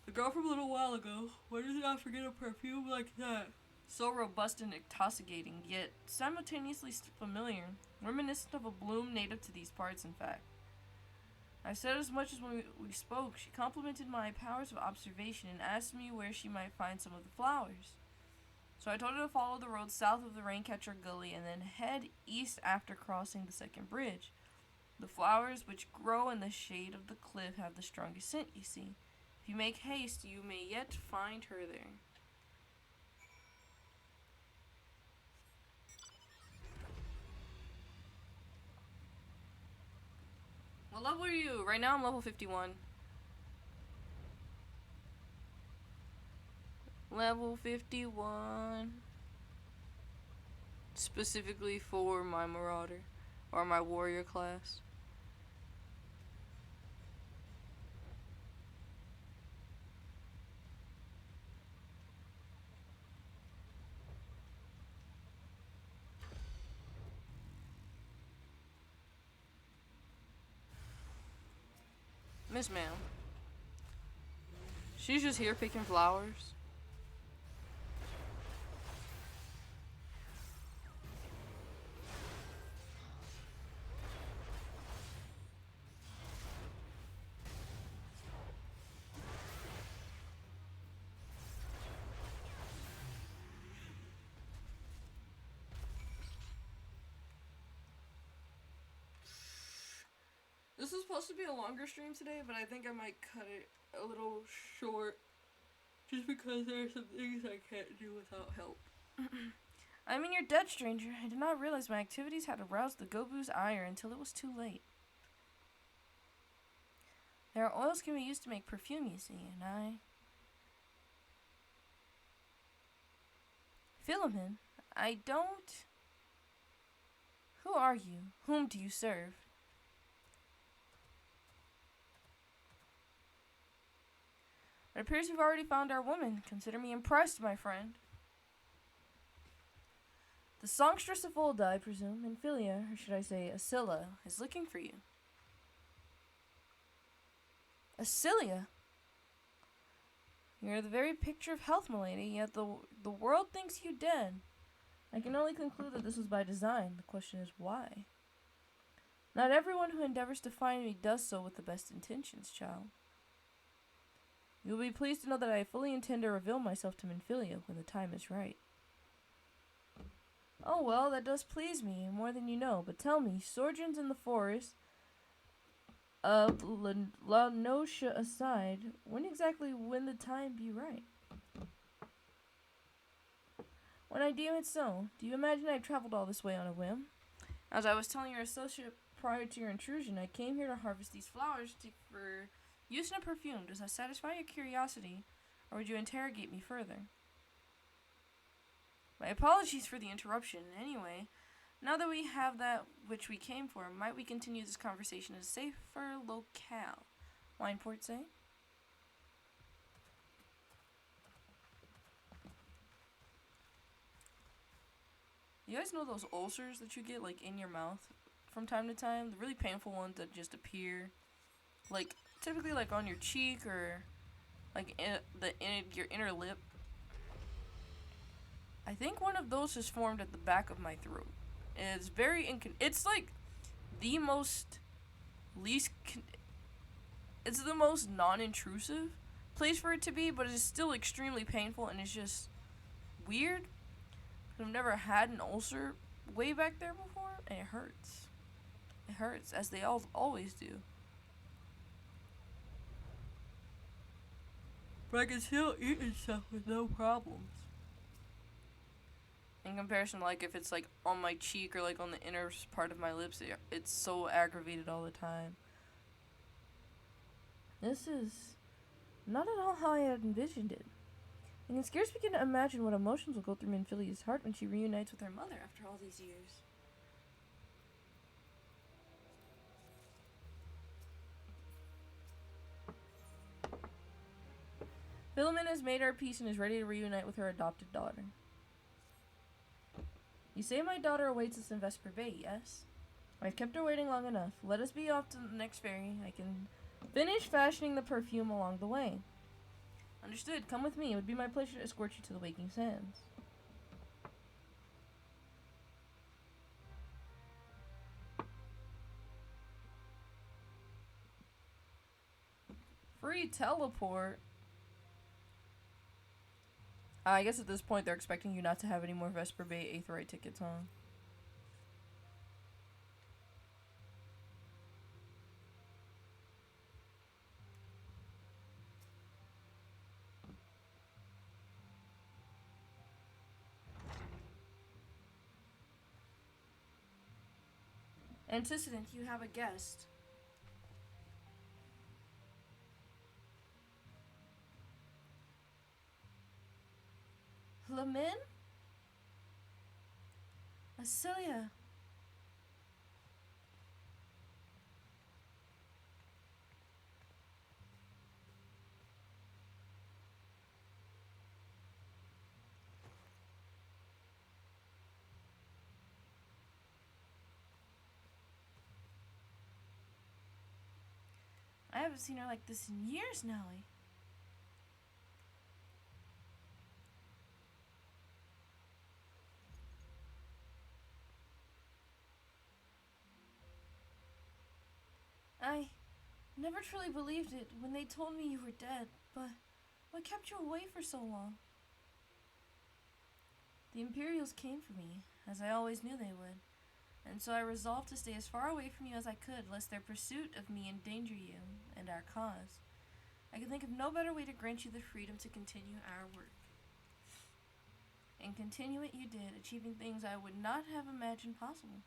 The girl from a little while ago, why did I forget a perfume like that? So robust and intoxicating, yet simultaneously familiar, reminiscent of a bloom native to these parts, in fact. I said as much as when we spoke. She complimented my powers of observation and asked me where she might find some of the flowers. So I told her to follow the road south of the Raincatcher Gully and then head east after crossing the second bridge. The flowers which grow in the shade of the cliff have the strongest scent, you see. If you make haste, you may yet find her there. What level are you? Right now I'm level 51. Level 51. Specifically for my Marauder. Or my warrior class. Miss Ma'am. She's just here picking flowers. This is supposed to be a longer stream today, but I think I might cut it a little short just because there are some things I can't do without help. I mean, you're dead, stranger. I did not realize my activities had aroused the Gobu's ire until it was too late. There are oils can be used to make perfume, you see, and I... Philomen, I don't... Who are you? Whom do you serve? It appears we've already found our woman. Consider me impressed, my friend. The songstress of old, I presume, Amphilia, or should I say Ascilla, is looking for you. Ascilia? You're the very picture of health, milady, yet the world thinks you dead. I can only conclude that this was by design. The question is why? Not everyone who endeavors to find me does so with the best intentions, child. You will be pleased to know that I fully intend to reveal myself to Amphilia when the time is right. Oh well, that does please me, more than you know. But tell me, sojourns in the forest of La Notia aside, when exactly will the time be right? When I deem it so, do you imagine I've traveled all this way on a whim? As I was telling your associate prior to your intrusion, I came here to harvest these flowers for use in a perfume. Does that satisfy your curiosity, or would you interrogate me further? My apologies for the interruption. Anyway, now that we have that which we came for, might we continue this conversation in a safer locale? Wineport say? You guys know those ulcers that you get, like, in your mouth from time to time? The really painful ones that just appear, like, typically, like, on your cheek or, like, your inner lip. I think one of those is formed at the back of my throat. It's very it's, like, the most it's the most non-intrusive place for it to be, but it's still extremely painful, and it's just weird. I've never had an ulcer way back there before, and it hurts. It hurts, as they always do. But I can still eat and stuff with no problems. In comparison, like, if it's, like, on my cheek or, like, on the inner part of my lips, it's so aggravated all the time. This is not at all how I had envisioned it. I can scarce begin to imagine what emotions will go through Minfilia's heart when she reunites with her mother after all these years. Philemon has made our peace and is ready to reunite with her adopted daughter. You say my daughter awaits us in Vesper Bay, yes? I've kept her waiting long enough. Let us be off to the next ferry. I can finish fashioning the perfume along the way. Understood. Come with me. It would be my pleasure to escort you to the Waking Sands. Free teleport? I guess at this point they're expecting you not to have any more Vesper Bay Aetheryte tickets, huh? Antecedent, you have a guest. Lamin? Asilia. I haven't seen her like this in years, Nellie. I never truly believed it when they told me you were dead, but what kept you away for so long? The Imperials came for me, as I always knew they would, and so I resolved to stay as far away from you as I could, lest their pursuit of me endanger you and our cause. I could think of no better way to grant you the freedom to continue our work. And continue it you did, achieving things I would not have imagined possible.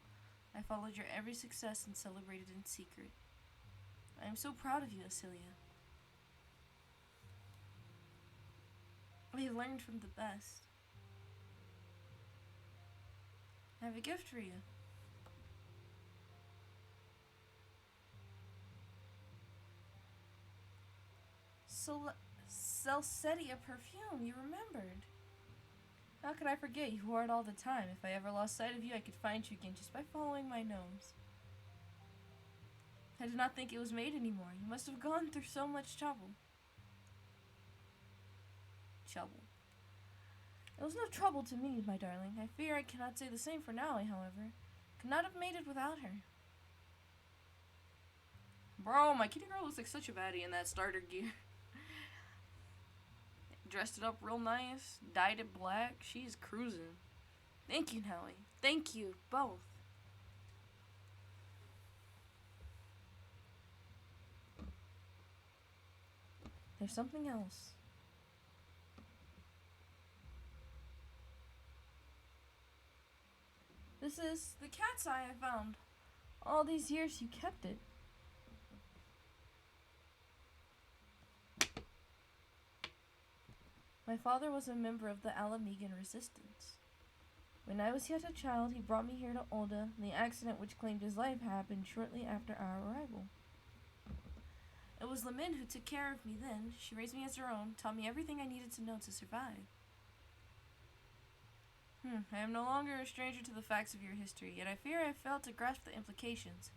I followed your every success and celebrated in secret. I am so proud of you, Asilia. I learned from the best. I have a gift for you. Celcedia perfume, you remembered. How could I forget? You wore it all the time. If I ever lost sight of you, I could find you again just by following my nose. I did not think it was made anymore. You must have gone through so much trouble. It was no trouble to me, my darling. I fear I cannot say the same for Naui, however. Could not have made it without her. Bro, my kitty girl looks like such a baddie in that starter gear. Dressed it up real nice, dyed it black. She's cruising. Thank you, Naui. Thank you, both. There's something else. This is the cat's eye I found. All these years you kept it. My father was a member of the Alamegan resistance. When I was yet a child, he brought me here to Olda, and the accident which claimed his life happened shortly after our arrival. It was Lamin who took care of me then. She raised me as her own, taught me everything I needed to know to survive. I am no longer a stranger to the facts of your history, yet I fear I failed to grasp the implications.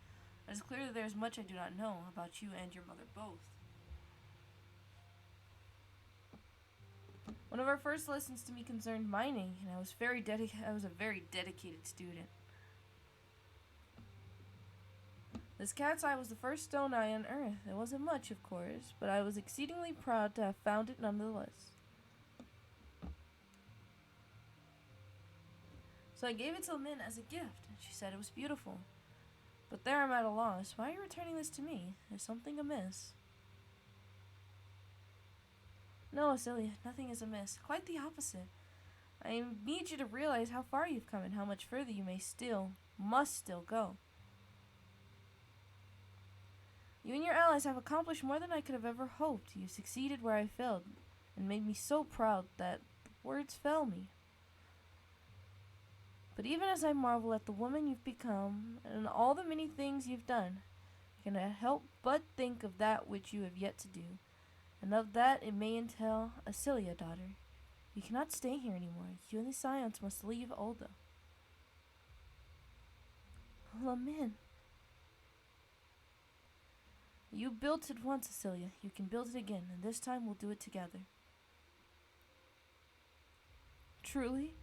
It is clear that there is much I do not know about you and your mother both. One of our first lessons to me concerned mining, and I was a very dedicated student. This cat's eye was the first stone eye on Earth. It wasn't much, of course, but I was exceedingly proud to have found it nonetheless. So I gave it to Lamin as a gift, and she said it was beautiful. But there I'm at a loss. Why are you returning this to me? There's something amiss. No, Acelia, nothing is amiss. Quite the opposite. I need you to realize how far you've come and how much further you must still go. You and your allies have accomplished more than I could have ever hoped. You succeeded where I failed, and made me so proud that words fail me. But even as I marvel at the woman you've become, and all the many things you've done, I cannot help but think of that which you have yet to do. And of that it may entail, Acelia, daughter, you cannot stay here anymore. You and the Scions must leave Olda. Lamin. You built it once, Acelia. You can build it again, and this time we'll do it together. Truly?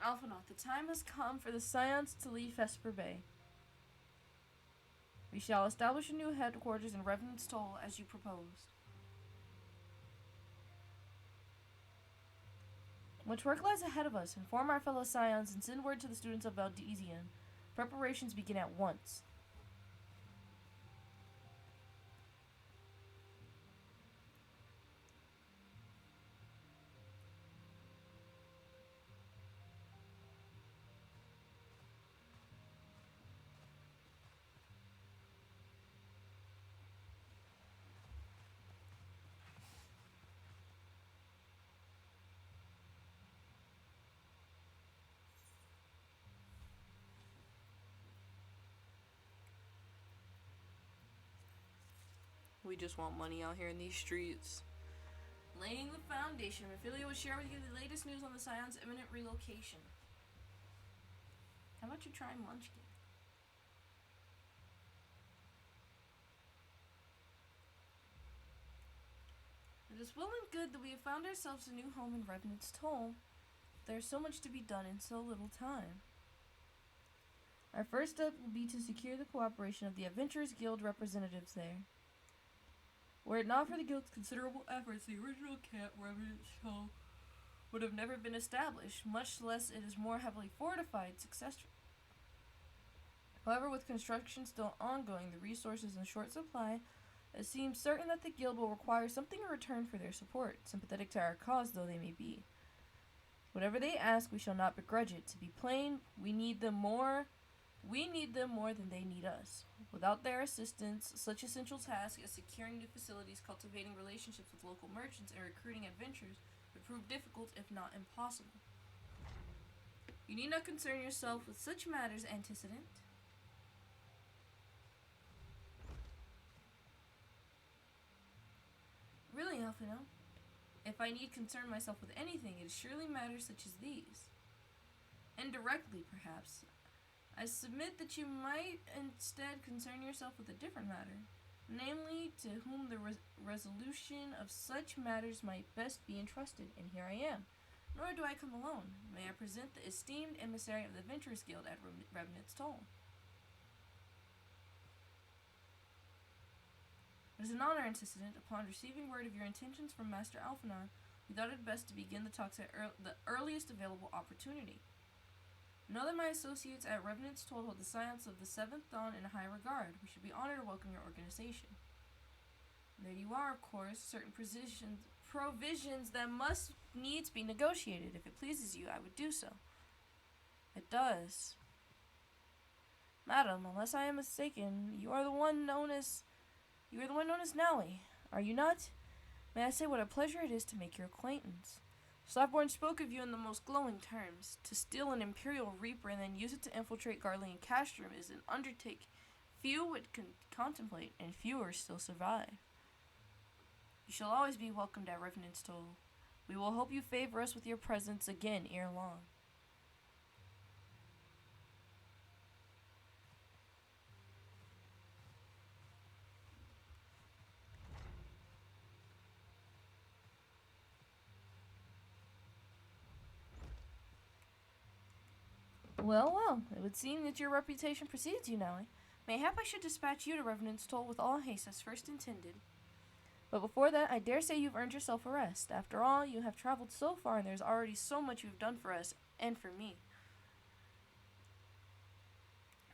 Alphinaud, the time has come for the Scions to leave Vesper Bay. We shall establish a new headquarters in Revenant's Toll as you proposed. Much work lies ahead of us. Inform our fellow Scions and send word to the students of Eorzean. Preparations begin at once. We just want money out here in these streets. Laying the foundation. Ophelia will share with you the latest news on the Scion's imminent relocation. How about you try Munchkin? It is well and good that we have found ourselves a new home in Revenant's Toll. There's so much to be done in so little time. Our first step will be to secure the cooperation of the Adventurers Guild representatives there. Were it not for the Guild's considerable efforts, the original camp Revenant's Toll would have never been established, much less it is more heavily fortified successful. However, with construction still ongoing, the resources in short supply, it seems certain that the Guild will require something in return for their support, sympathetic to our cause though they may be. Whatever they ask, we shall not begrudge it. To be plain, we need them more than they need us. Without their assistance, such essential tasks as securing new facilities, cultivating relationships with local merchants, and recruiting adventurers would prove difficult, if not impossible. You need not concern yourself with such matters antecedent. Really, Alphinaud, if I need concern myself with anything, it is surely matters such as these. Indirectly, perhaps. I submit that you might instead concern yourself with a different matter, namely, to whom the resolution of such matters might best be entrusted, and here I am. Nor do I come alone. May I present the esteemed emissary of the Adventurers Guild at Revenant's Toll. It is an honor, antecedent. Upon receiving word of your intentions from Master Alphinaud, we thought it best to begin the talks at the earliest available opportunity. Know that my associates at Revenant's Toll hold the science of the Seventh Dawn in high regard. We should be honored to welcome your organization. There you are, of course, certain provisions that must needs be negotiated. If it pleases you, I would do so. It does. Madam, unless I am mistaken, you are the one known as Nellie, are you not? May I say what a pleasure it is to make your acquaintance. Slavborn spoke of you in the most glowing terms. To steal an Imperial Reaper and then use it to infiltrate Garlean Castrum is an undertaking few would contemplate, and fewer still survive. You shall always be welcomed at Revenant's Toll. We will hope you favor us with your presence again ere long. Well, it would seem that your reputation precedes you, Nellie. Mayhap I should dispatch you to Revenant's Toll with all haste as first intended. But before that, I dare say you've earned yourself a rest. After all, you have traveled so far, and there's already so much you've done for us, and for me.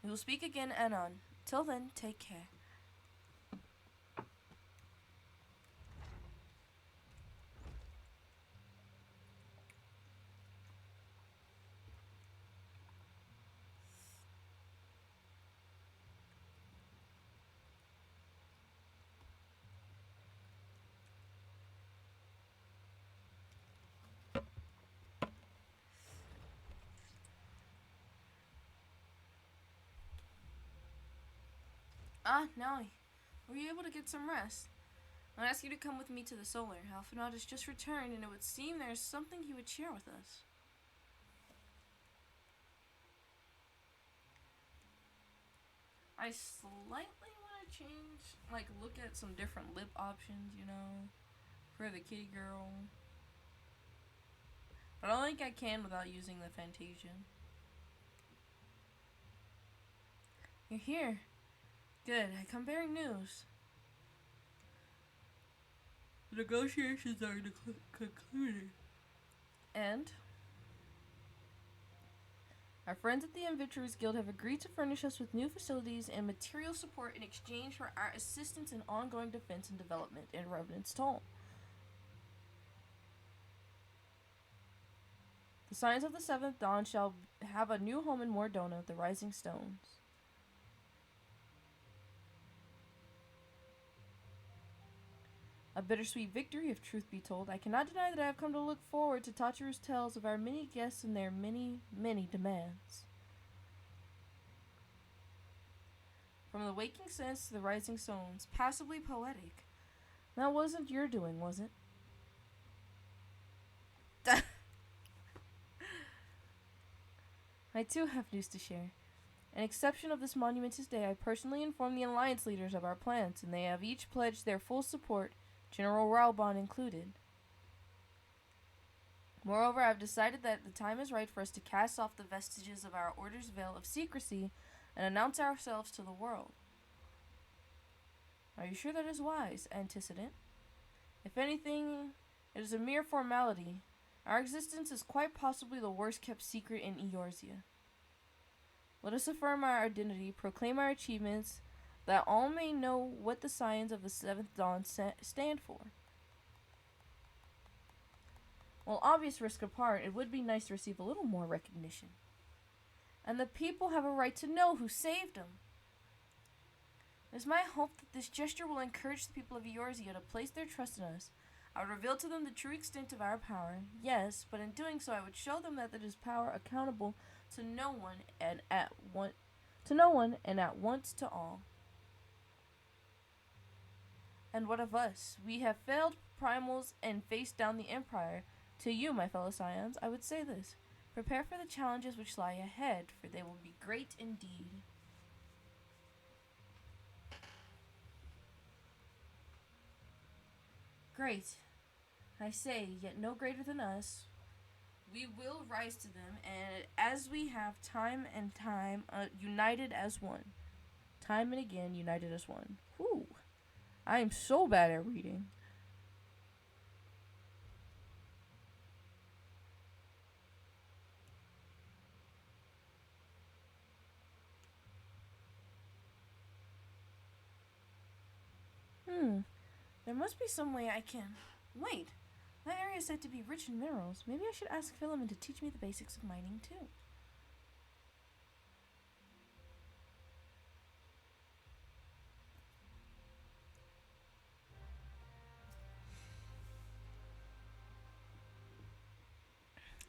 We will speak again anon. Till then, take care. Nellie, were you able to get some rest? I'd ask you to come with me to the Solar. Alphinaud has just returned, and it would seem there is something he would share with us. I slightly want to change, look at some different lip options, for the kitty girl. But I don't think I can without using the Fantasia. You're here. Good, I come bearing news. The negotiations are concluded. And? Our friends at the Inventories Guild have agreed to furnish us with new facilities and material support in exchange for our assistance in ongoing defense and development in Revenant's Toll. The Scions of the Seventh Dawn shall have a new home in Mordona, the Rising Stones. A bittersweet victory, if truth be told. I cannot deny that I have come to look forward to Tachiru's tales of our many guests and their many, many demands. From the waking sense to the rising stones, passably poetic. That wasn't your doing, was it? I too have news to share. An exception of this monumentous day, I personally informed the Alliance leaders of our plans, and they have each pledged their full support, General Raubon included. Moreover, I have decided that the time is right for us to cast off the vestiges of our order's veil of secrecy and announce ourselves to the world. Are you sure that is wise, antecedent? If anything, it is a mere formality. Our existence is quite possibly the worst kept secret in Eorzea. Let us affirm our identity, proclaim our achievements, that all may know what the Scions of the Seventh Dawn stand for. While obvious risk apart, it would be nice to receive a little more recognition. And the people have a right to know who saved them. It is my hope that this gesture will encourage the people of Eorzea to place their trust in us. I would reveal to them the true extent of our power, yes, but in doing so I would show them that it is power accountable to no one and at once to all. And what of us? We have failed primals and faced down the Empire. To you, my fellow Scions, I would say this. Prepare for the challenges which lie ahead, for they will be great indeed. Great. I say, yet no greater than us. We will rise to them, and as we have time and time, united as one. Time and again, united as one. Whew. I am so bad at reading. There must be some way I can... Wait! That area is said to be rich in minerals. Maybe I should ask Philemon to teach me the basics of mining, too.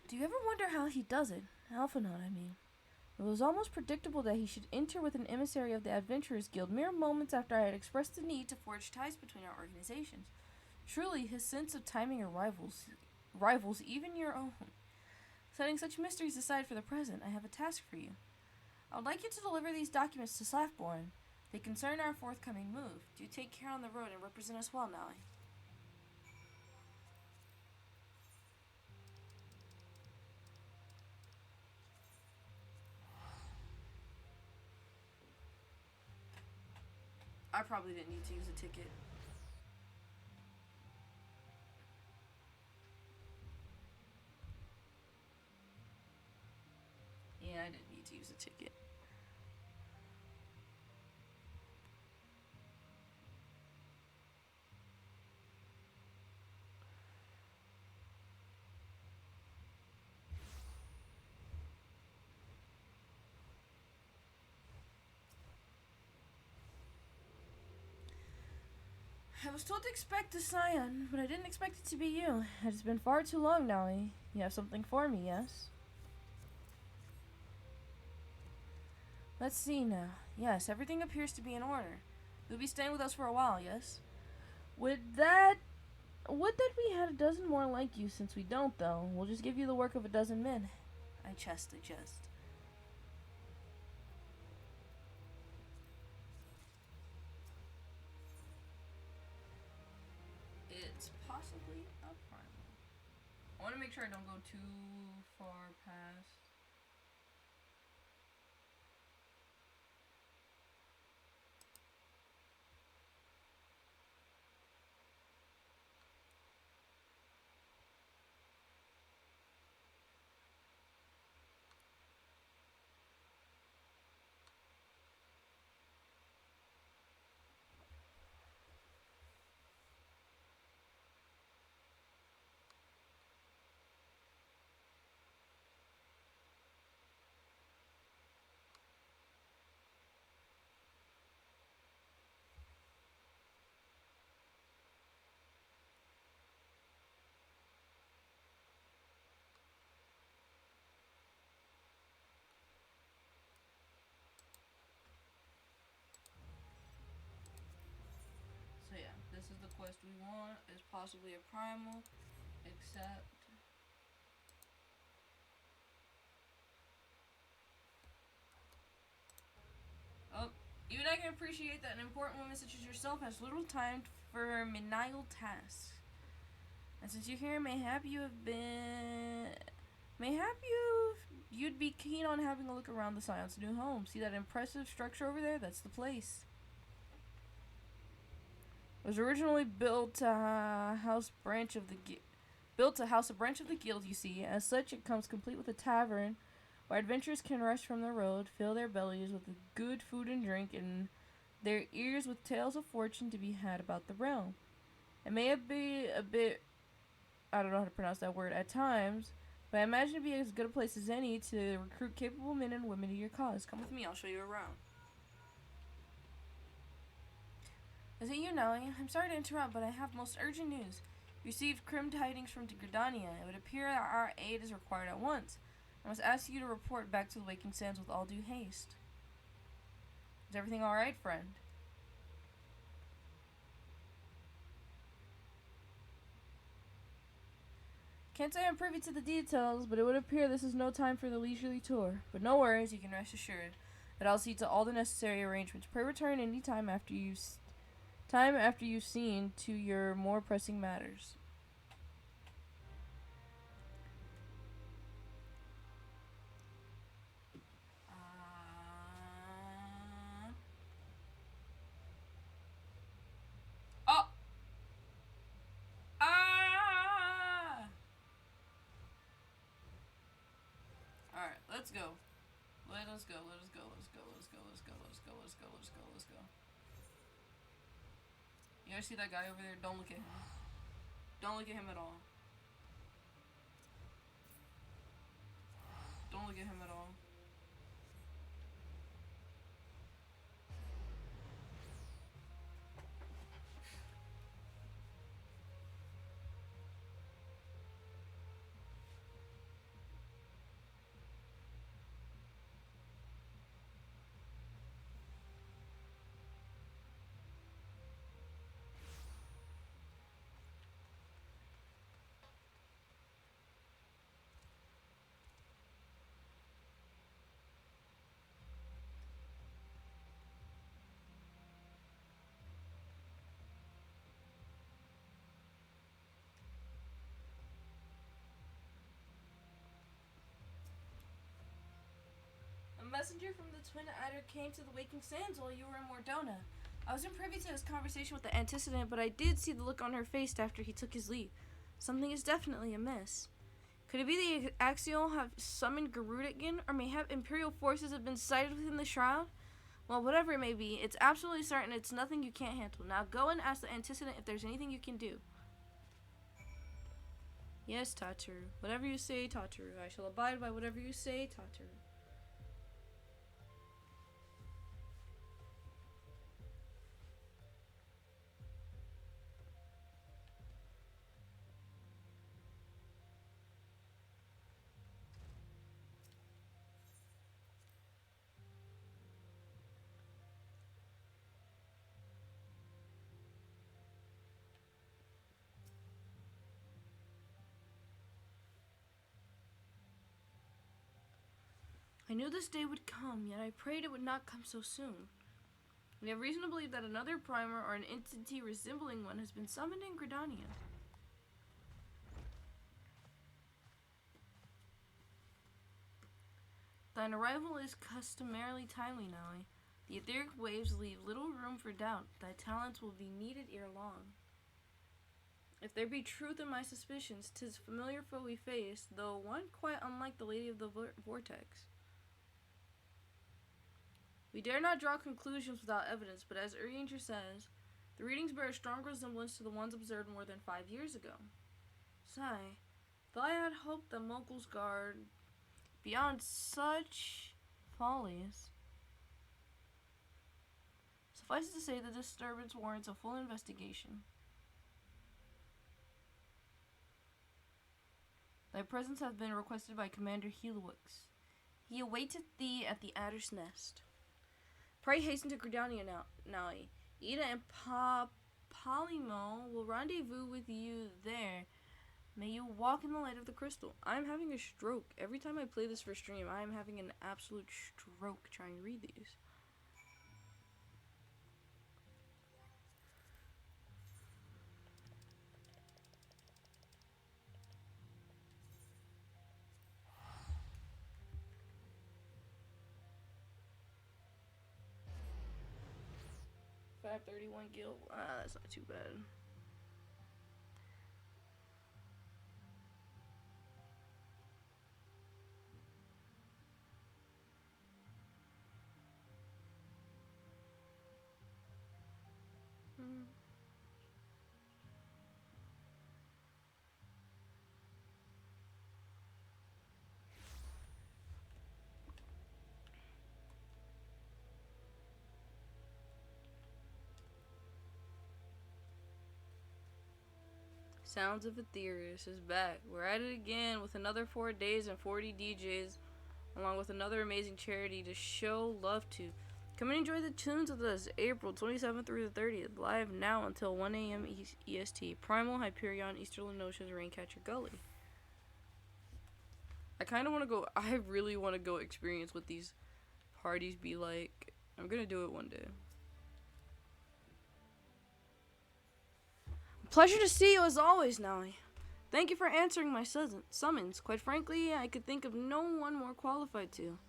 Do you ever wonder how he does it? Alphinaud, I mean. It was almost predictable that he should enter with an emissary of the Adventurers Guild mere moments after I had expressed the need to forge ties between our organizations. Truly, his sense of timing rivals even your own. Setting such mysteries aside for the present, I have a task for you. I would like you to deliver these documents to Slathborn. They concern our forthcoming move. Do take care on the road and represent us well, Nally. I probably didn't need to use a ticket. Yeah, I didn't need to use a ticket. I was told to expect a scion, but I didn't expect it to be you. It has been far too long now. You have something for me, yes? Let's see now. Yes, everything appears to be in order. You'll be staying with us for a while, yes? Would that we had a dozen more like you, since we don't, though. We'll just give you the work of a dozen men. I jest. It's possibly a primal. I want to make sure I don't go too far past. So yeah, this is the quest we want. It's possibly a primal, except... Oh, even I can appreciate that an important woman such as yourself has little time for menial tasks. And since you're here, mayhap you'd be keen on having a look around the Scion's new home. See that impressive structure over there? That's the place. It was originally built a house branch of the guild, you see. As such, it comes complete with a tavern where adventurers can rest from the road, fill their bellies with good food and drink, and their ears with tales of fortune to be had about the realm. It may be a bit, I don't know how to pronounce that word, at times, but I imagine it'd be as good a place as any to recruit capable men and women to your cause. Come with me, I'll show you around. Is it you, Nellie? I'm sorry to interrupt, but I have most urgent news. We received grim tidings from Gridania. It would appear that our aid is required at once. I must ask you to report back to the Waking Sands with all due haste. Is everything alright, friend? Can't say I'm privy to the details, but it would appear this is no time for the leisurely tour. But no worries, you can rest assured that I'll see to all the necessary arrangements. Pray return any time after you've seen to your more pressing matters. Oh! Alright, let's go. Let us go. You guys see that guy over there? Don't look at him. Don't look at him at all. Don't look at him at all. A messenger from the Twin Adder came to the Waking Sands while you were in Mordona. I wasn't privy to his conversation with the antecedent, but I did see the look on her face after he took his leave. Something is definitely amiss. Could it be the Axial have summoned Garuda again, or mayhap Imperial forces have been sighted within the shroud? Well, whatever it may be, it's absolutely certain it's nothing you can't handle. Now go and ask the antecedent if there's anything you can do. Yes, Tataru. Whatever you say, Tataru. I shall abide by whatever you say, Tataru. I knew this day would come, yet I prayed it would not come so soon. We have reason to believe that another primer or an entity resembling one has been summoned in Gridania. Thine arrival is customarily timely, Naui. The etheric waves leave little room for doubt. Thy talents will be needed ere long. If there be truth in my suspicions, 'tis a familiar foe we face, though one quite unlike the Lady of the Vortex. We dare not draw conclusions without evidence, but as Eorzean says, the readings bear a strong resemblance to the ones observed more than 5 years ago. Sigh, though I had hoped that Mogul's guard beyond such follies. Suffice it to say, the disturbance warrants a full investigation. Thy presence hath been requested by Commander Helix. He awaiteth thee at the Adder's Nest. Pray hasten to Gridania now. Ida and Polimo will rendezvous with you there. May you walk in the light of the crystal. I am having a stroke. Every time I play this for stream, I am having an absolute stroke trying to read these. $531 gil. That's not too bad. Sounds of Aetherius is back. We're at it again with another 4 days and 40 DJs, along with another amazing charity to show love to. Come and enjoy the tunes with us, April 27th through the 30th, live now until 1 a.m. EST. Primal, Hyperion, Easterland Notions, Raincatcher Gully. I really want to go experience what these parties be like. I'm gonna do it one day. Pleasure to see you as always, Naui. Thank you for answering my summons. Quite frankly, I could think of no one more qualified to.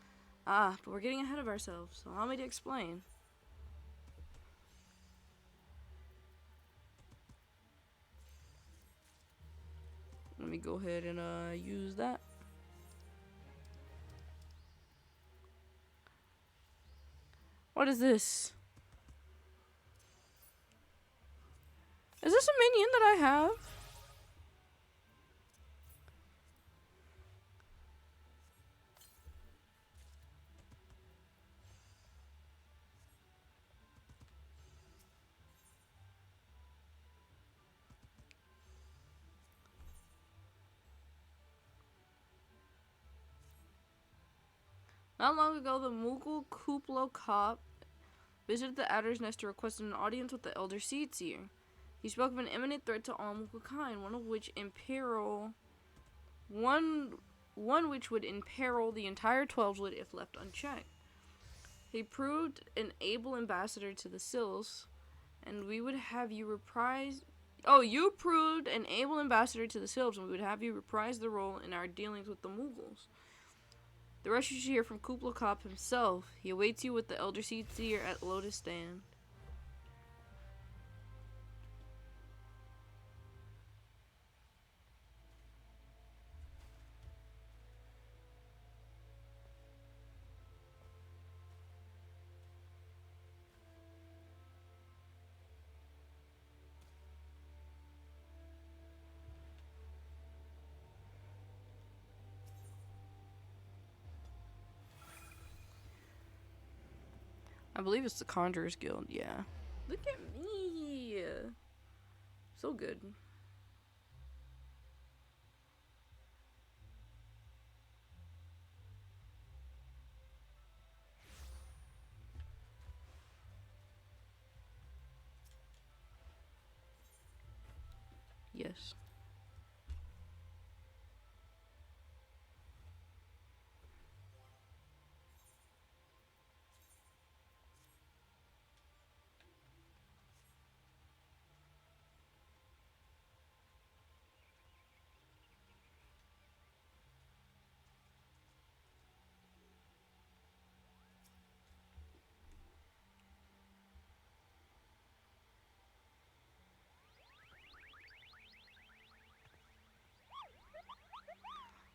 But we're getting ahead of ourselves, so allow me to explain. Let me go ahead and use that. What is this? Is this a minion that I have? Not long ago, the Mughal Kuplo Kop visited the Adder's Nest to request an audience with the Elder Seed Seer. He spoke of an imminent threat to all Mughal, one which would imperil the entire 12-lid if left unchecked. He proved an able ambassador to the Sills, and we would have you reprise... Oh, you proved an able ambassador to the Sills, and we would have you reprise the role in our dealings with the Mughals. The rest you should hear from Kuplo Kop himself. He awaits you with the Elder Seed Seer at Lotus Stand. I believe it's the Conjurers Guild, yeah. Look at me! So good. Yes.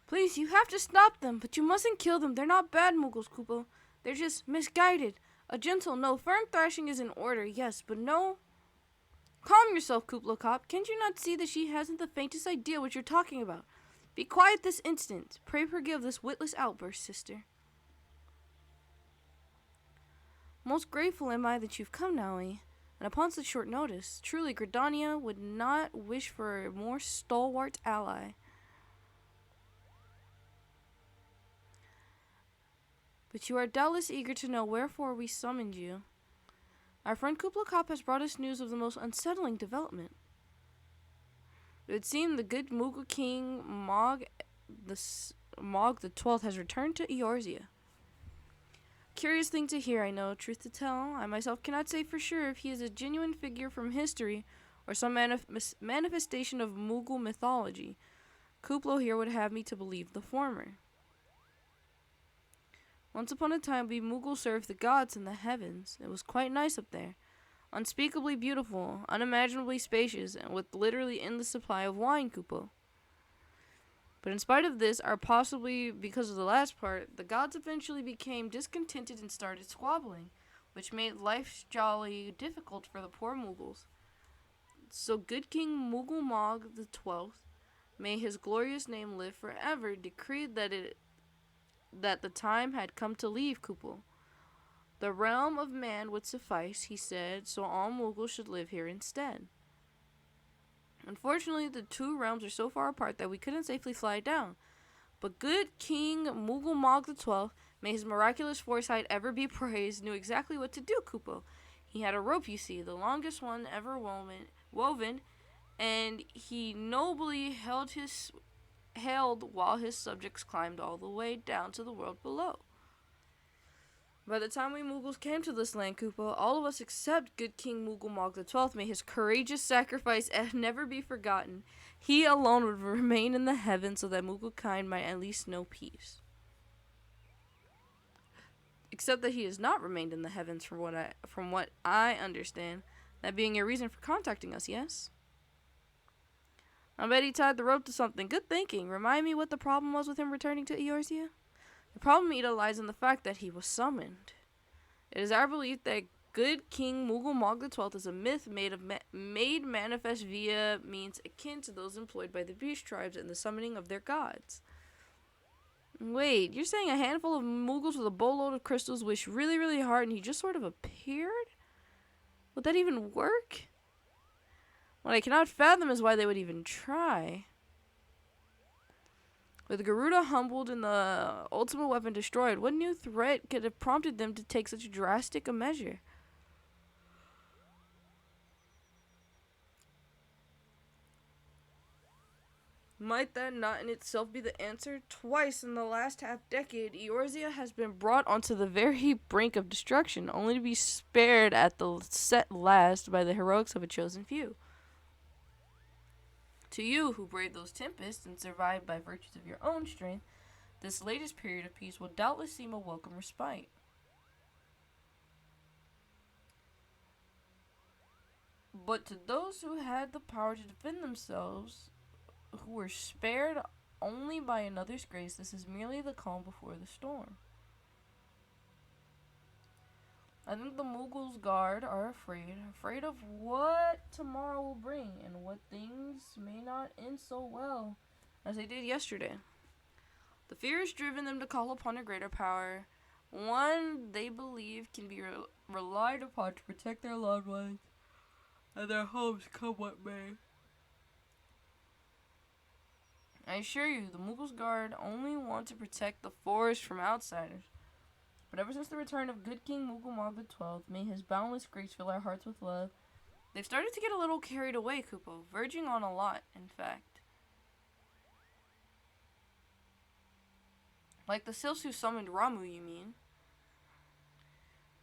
Please, you have to stop them, but you mustn't kill them. They're not bad Mughals, Kupo. They're just misguided. A gentle, no, firm thrashing is in order, yes, but no... Calm yourself, Kuplo Kop. Can't you not see that she hasn't the faintest idea what you're talking about? Be quiet this instant. Pray forgive this witless outburst, sister. Most grateful am I that you've come, Naoi, and upon such short notice. Truly, Gridania would not wish for a more stalwart ally. But you are doubtless eager to know wherefore we summoned you. Our friend Kuplo Kop has brought us news of the most unsettling development. It would seem the good Mughal king Mog the 12th has returned to Eorzea. Curious thing to hear, I know. Truth to tell, I myself cannot say for sure if he is a genuine figure from history or some manifestation of Mughal mythology. Kuplo here would have me to believe the former. Once upon a time, we Mughal served the gods in the heavens. It was quite nice up there. Unspeakably beautiful, unimaginably spacious, and with literally endless supply of wine, Kupo. But in spite of this, or possibly because of the last part, the gods eventually became discontented and started squabbling, which made life jolly difficult for the poor Mughals. So good King Mughal Mog the 12th, may his glorious name live forever, decreed that the time had come to leave Kuplo. The realm of man would suffice, he said, so all Mughals should live here instead. Unfortunately, the two realms are so far apart that we couldn't safely fly down. But good King Mughal Mog the 12th, may his miraculous foresight ever be praised, knew exactly what to do, Kupo. He had a rope, you see, the longest one ever woven, and he nobly held while his subjects climbed all the way down to the world below. By the time we Mughals came to this land, Kupo, all of us except good King Mughal Mog the 12th, may his courageous sacrifice never be forgotten. He alone would remain in the heavens so that Mughal kind might at least know peace. Except that he has not remained in the heavens from what I understand, that being your reason for contacting us, yes? I bet he tied the rope to something. Good thinking. Remind me what the problem was with him returning to Eorzea? The problem, Ida, lies in the fact that he was summoned. It is our belief that good King Mughal XII is a myth made manifest via means akin to those employed by the beast tribes in the summoning of their gods. Wait, you're saying a handful of Mughals with a boatload of crystals wished really, really hard and he just sort of appeared? Would that even work? What I cannot fathom is why they would even try. With Garuda humbled and the ultimate weapon destroyed, what new threat could have prompted them to take such drastic a measure? Might that not in itself be the answer? Twice in the last half-decade, Eorzea has been brought onto the very brink of destruction, only to be spared at the set last by the heroics of a chosen few. To you, who braved those tempests and survived by virtues of your own strength, this latest period of peace will doubtless seem a welcome respite. But to those who had the power to defend themselves, who were spared only by another's grace, this is merely the calm before the storm. I think the Mughals' guard are afraid of what tomorrow will bring, and what things may not end so well as they did yesterday. The fear has driven them to call upon a greater power, one they believe can be relied upon to protect their loved ones and their homes come what may. I assure you, the Mughals' guard only want to protect the forest from outsiders. But ever since the return of good King Mughal XII, may his boundless grace fill our hearts with love, they've started to get a little carried away, Kupo, verging on a lot, in fact. Like the sylphs who summoned Ramu, you mean?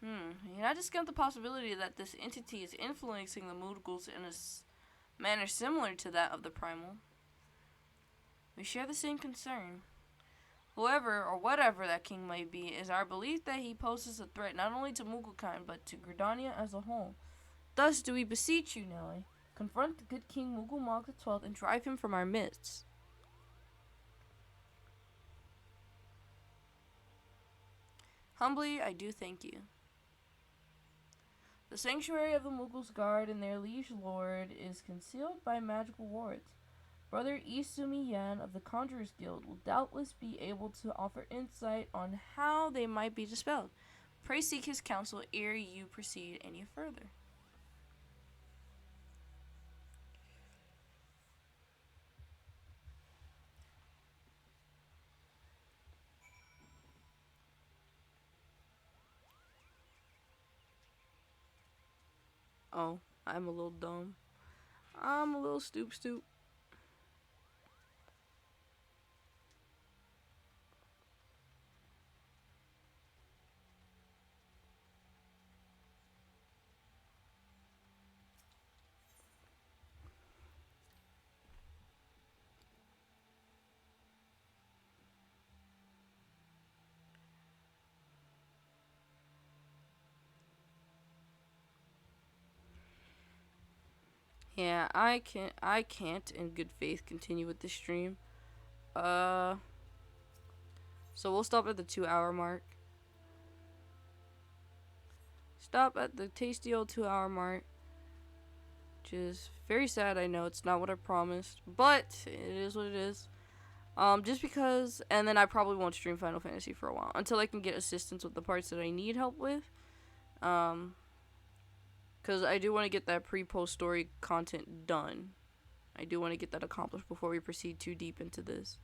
You not discount the possibility that this entity is influencing the Mughals in a manner similar to that of the Primal. We share the same concern. Whoever or whatever that king might be, is our belief that he poses a threat not only to Mughalkind but to Gridania as a whole. Thus do we beseech you, Nelly, confront the good King Mughal XII and drive him from our midst. Humbly, I do thank you. The sanctuary of the Mughals' guard and their liege lord is concealed by magical wards. Brother Isumi Yan of the Conjurers Guild will doubtless be able to offer insight on how they might be dispelled. Pray seek his counsel ere you proceed any further. Oh, I'm a little dumb. I'm a little stoop. Yeah, I can't in good faith continue with this stream. So we'll stop at the 2-hour mark. Stop at the tasty old 2-hour mark. Which is very sad, I know. It's not what I promised. But it is what it is. Just because, and then I probably won't stream Final Fantasy for a while. Until I can get assistance with the parts that I need help with. Because I do want to get that pre-post story content done. I do want to get that accomplished before we proceed too deep into this.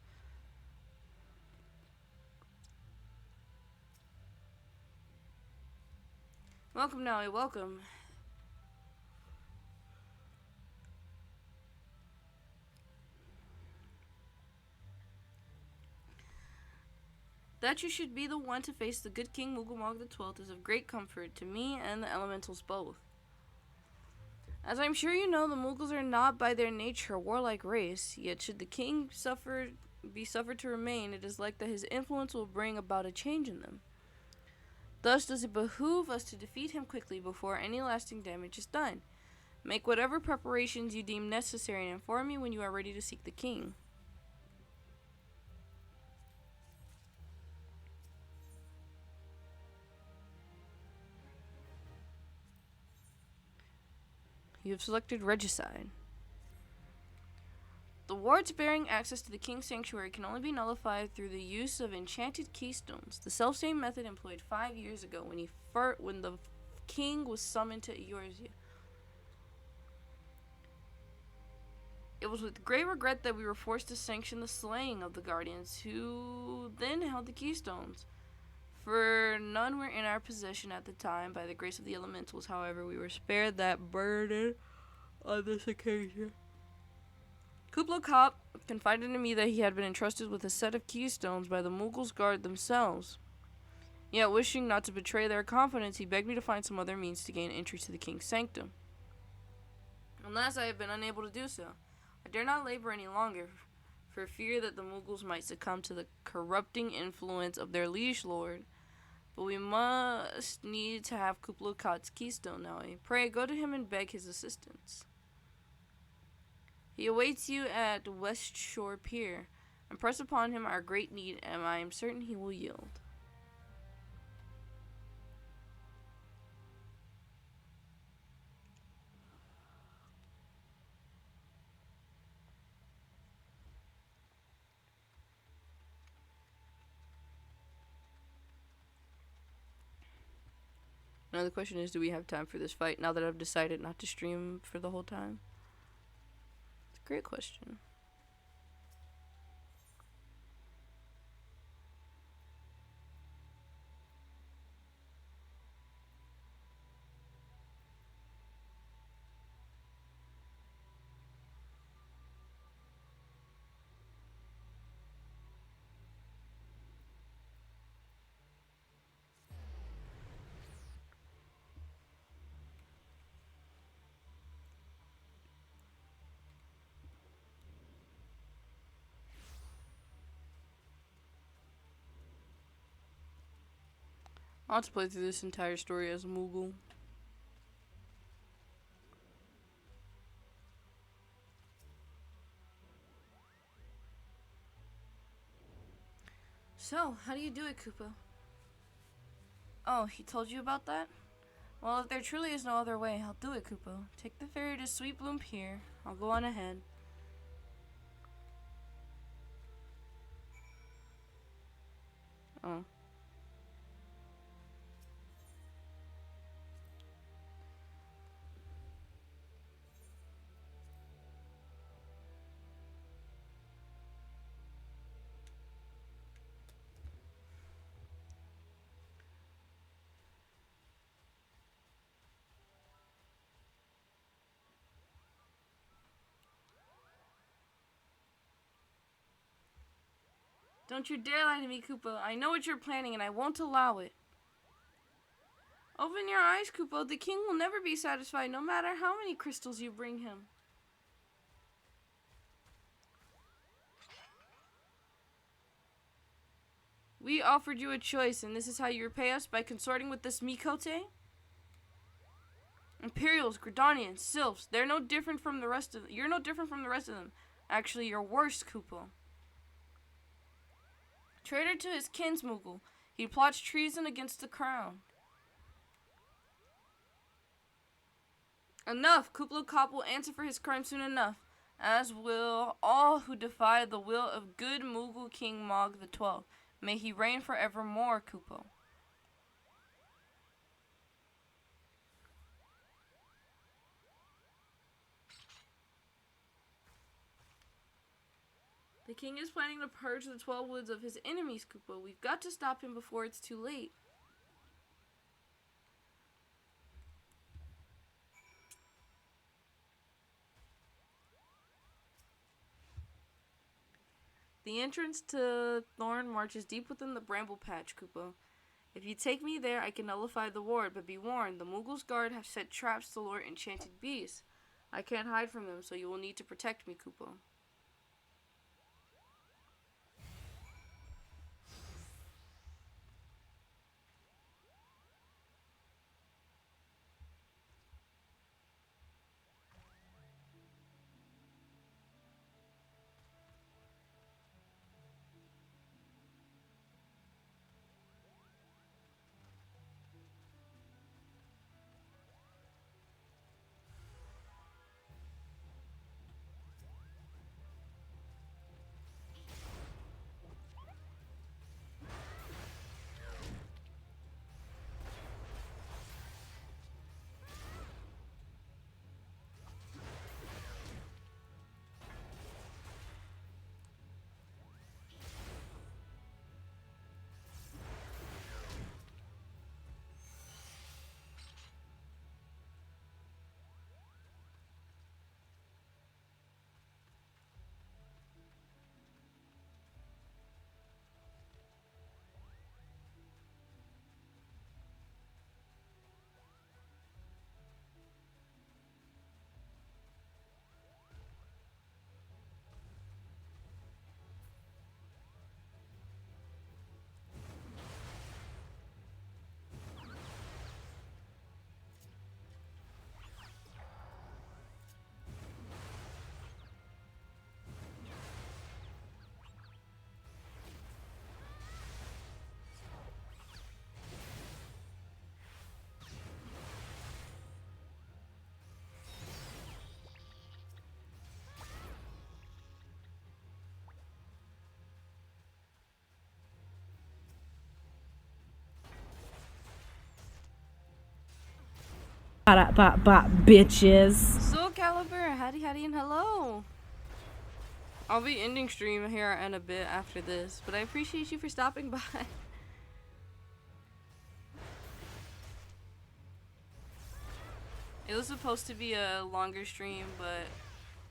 Welcome, Nelly, welcome. That you should be the one to face the good King Mughal XII is of great comfort to me and the elementals both. As I'm sure you know, the Mughals are not by their nature a warlike race, yet should the king be suffered to remain, it is like that his influence will bring about a change in them. Thus does it behoove us to defeat him quickly before any lasting damage is done. Make whatever preparations you deem necessary and inform me when you are ready to seek the king. You have selected Regicide. The wards bearing access to the King's Sanctuary can only be nullified through the use of enchanted keystones, the self-same method employed 5 years ago when the king was summoned to Eorzean. It was with great regret that we were forced to sanction the slaying of the guardians, who then held the keystones. For none were in our possession at the time. By the grace of the elementals, however, we were spared that burden on this occasion. Kublai Khan confided to me that he had been entrusted with a set of keystones by the Mughals' guard themselves. Yet, wishing not to betray their confidence, he begged me to find some other means to gain entry to the king's sanctum. Alas, I have been unable to do so. I dare not labor any longer, for fear that the Mughals might succumb to the corrupting influence of their liege lord. But we must need to have Kublai Khan's keystone now. Pray, go to him and beg his assistance. He awaits you at West Shore Pier. Impress upon him our great need, and I am certain he will yield. Now the question is, do we have time for this fight now that I've decided not to stream for the whole time? It's a great question. I want to play through this entire story as a Mughal. So, how do you do it, Koopa? Oh, he told you about that? Well, if there truly is no other way, I'll do it, Koopa. Take the ferry to Sweet Bloom Pier. I'll go on ahead. Oh. Don't you dare lie to me, Koopa. I know what you're planning and I won't allow it. Open your eyes, Koopa. The king will never be satisfied no matter how many crystals you bring him. We offered you a choice, and this is how you repay us by consorting with this Mikote? Imperials, Gridanians, Sylphs, they're no different from the rest of them. You're no different from the rest of them. Actually, you're worse, Koopa. Traitor to his kinsmoogle, he plots treason against the crown. Enough! Kublai Khan will answer for his crime soon enough, as will all who defy the will of good Mughal King Mog XII. May he reign forevermore, Koopa. The king is planning to purge the 12 woods of his enemies, Koopa. We've got to stop him before it's too late. The entrance to Thorn March is deep within the bramble patch, Koopa. If you take me there, I can nullify the ward, but be warned, the Mughals' guard have set traps to lure enchanted beasts. I can't hide from them, so you will need to protect me, Koopa. Bitches. So Caliber, howdy, and hello. I'll be ending stream here in a bit after this, but I appreciate you for stopping by. It was supposed to be a longer stream, but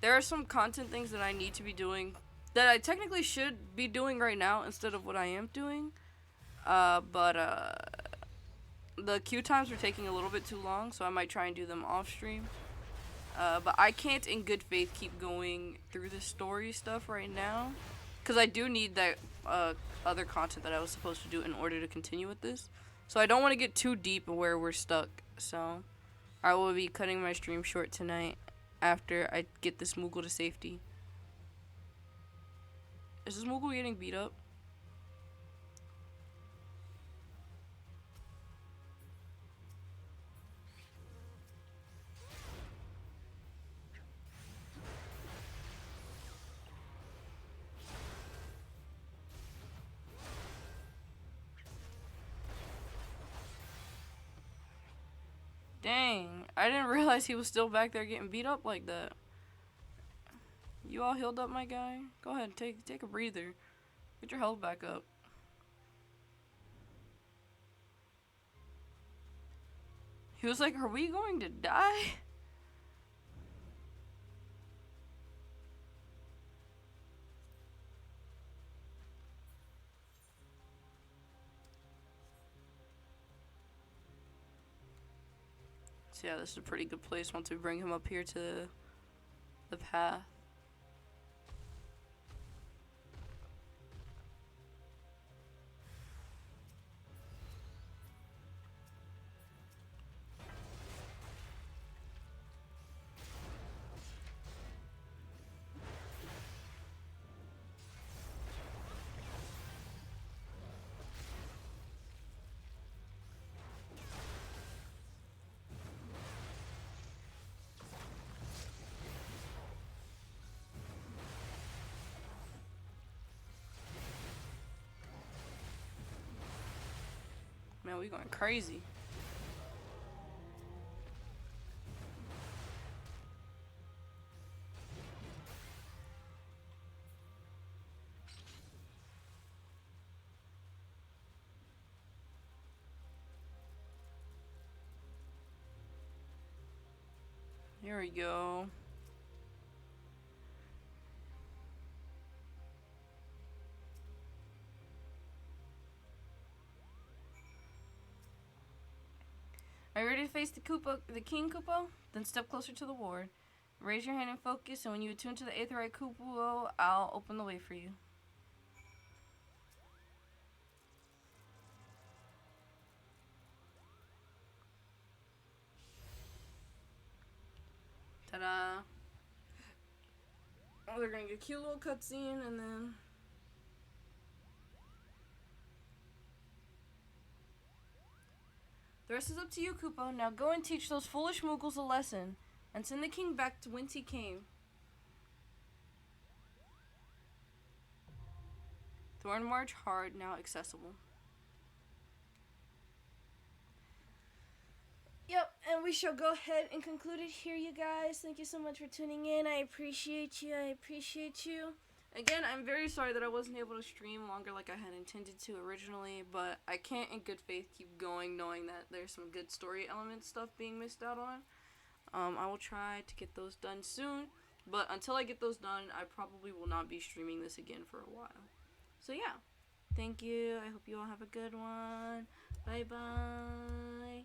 there are some content things that I need to be doing that I technically should be doing right now instead of what I am doing. But the queue times were taking a little bit too long, so I might try and do them off stream. But I can't in good faith keep going through the story stuff right now, because I do need that other content that I was supposed to do in order to continue with this. So I don't want to get too deep where we're stuck, so I will be cutting my stream short tonight after I get this Moogle to safety. Is this Moogle getting beat up? Dang, I didn't realize he was still back there getting beat up like that. You all healed up, my guy? Go ahead, take a breather. Get your health back up. He was like, are we going to die? So yeah, this is a pretty good place once we bring him up here to the path. Man, we going crazy. Here we go. Are you ready to face the King Kupo? Then step closer to the ward. Raise your hand and focus, and when you attune to the Aetheryte Kupo, I'll open the way for you. Ta-da! Oh, they're gonna get a cute little cutscene, and then... The rest is up to you, Kupo. Now go and teach those foolish Moogles a lesson, and send the king back to whence he came. Thornmarch Hard now accessible. Yep, and we shall go ahead and conclude it here, you guys. Thank you so much for tuning in. I appreciate you. Again, I'm very sorry that I wasn't able to stream longer like I had intended to originally, but I can't in good faith keep going knowing that there's some good story element stuff being missed out on. I will try to get those done soon, but until I get those done, I probably will not be streaming this again for a while. So yeah, thank you. I hope you all have a good one. Bye-bye.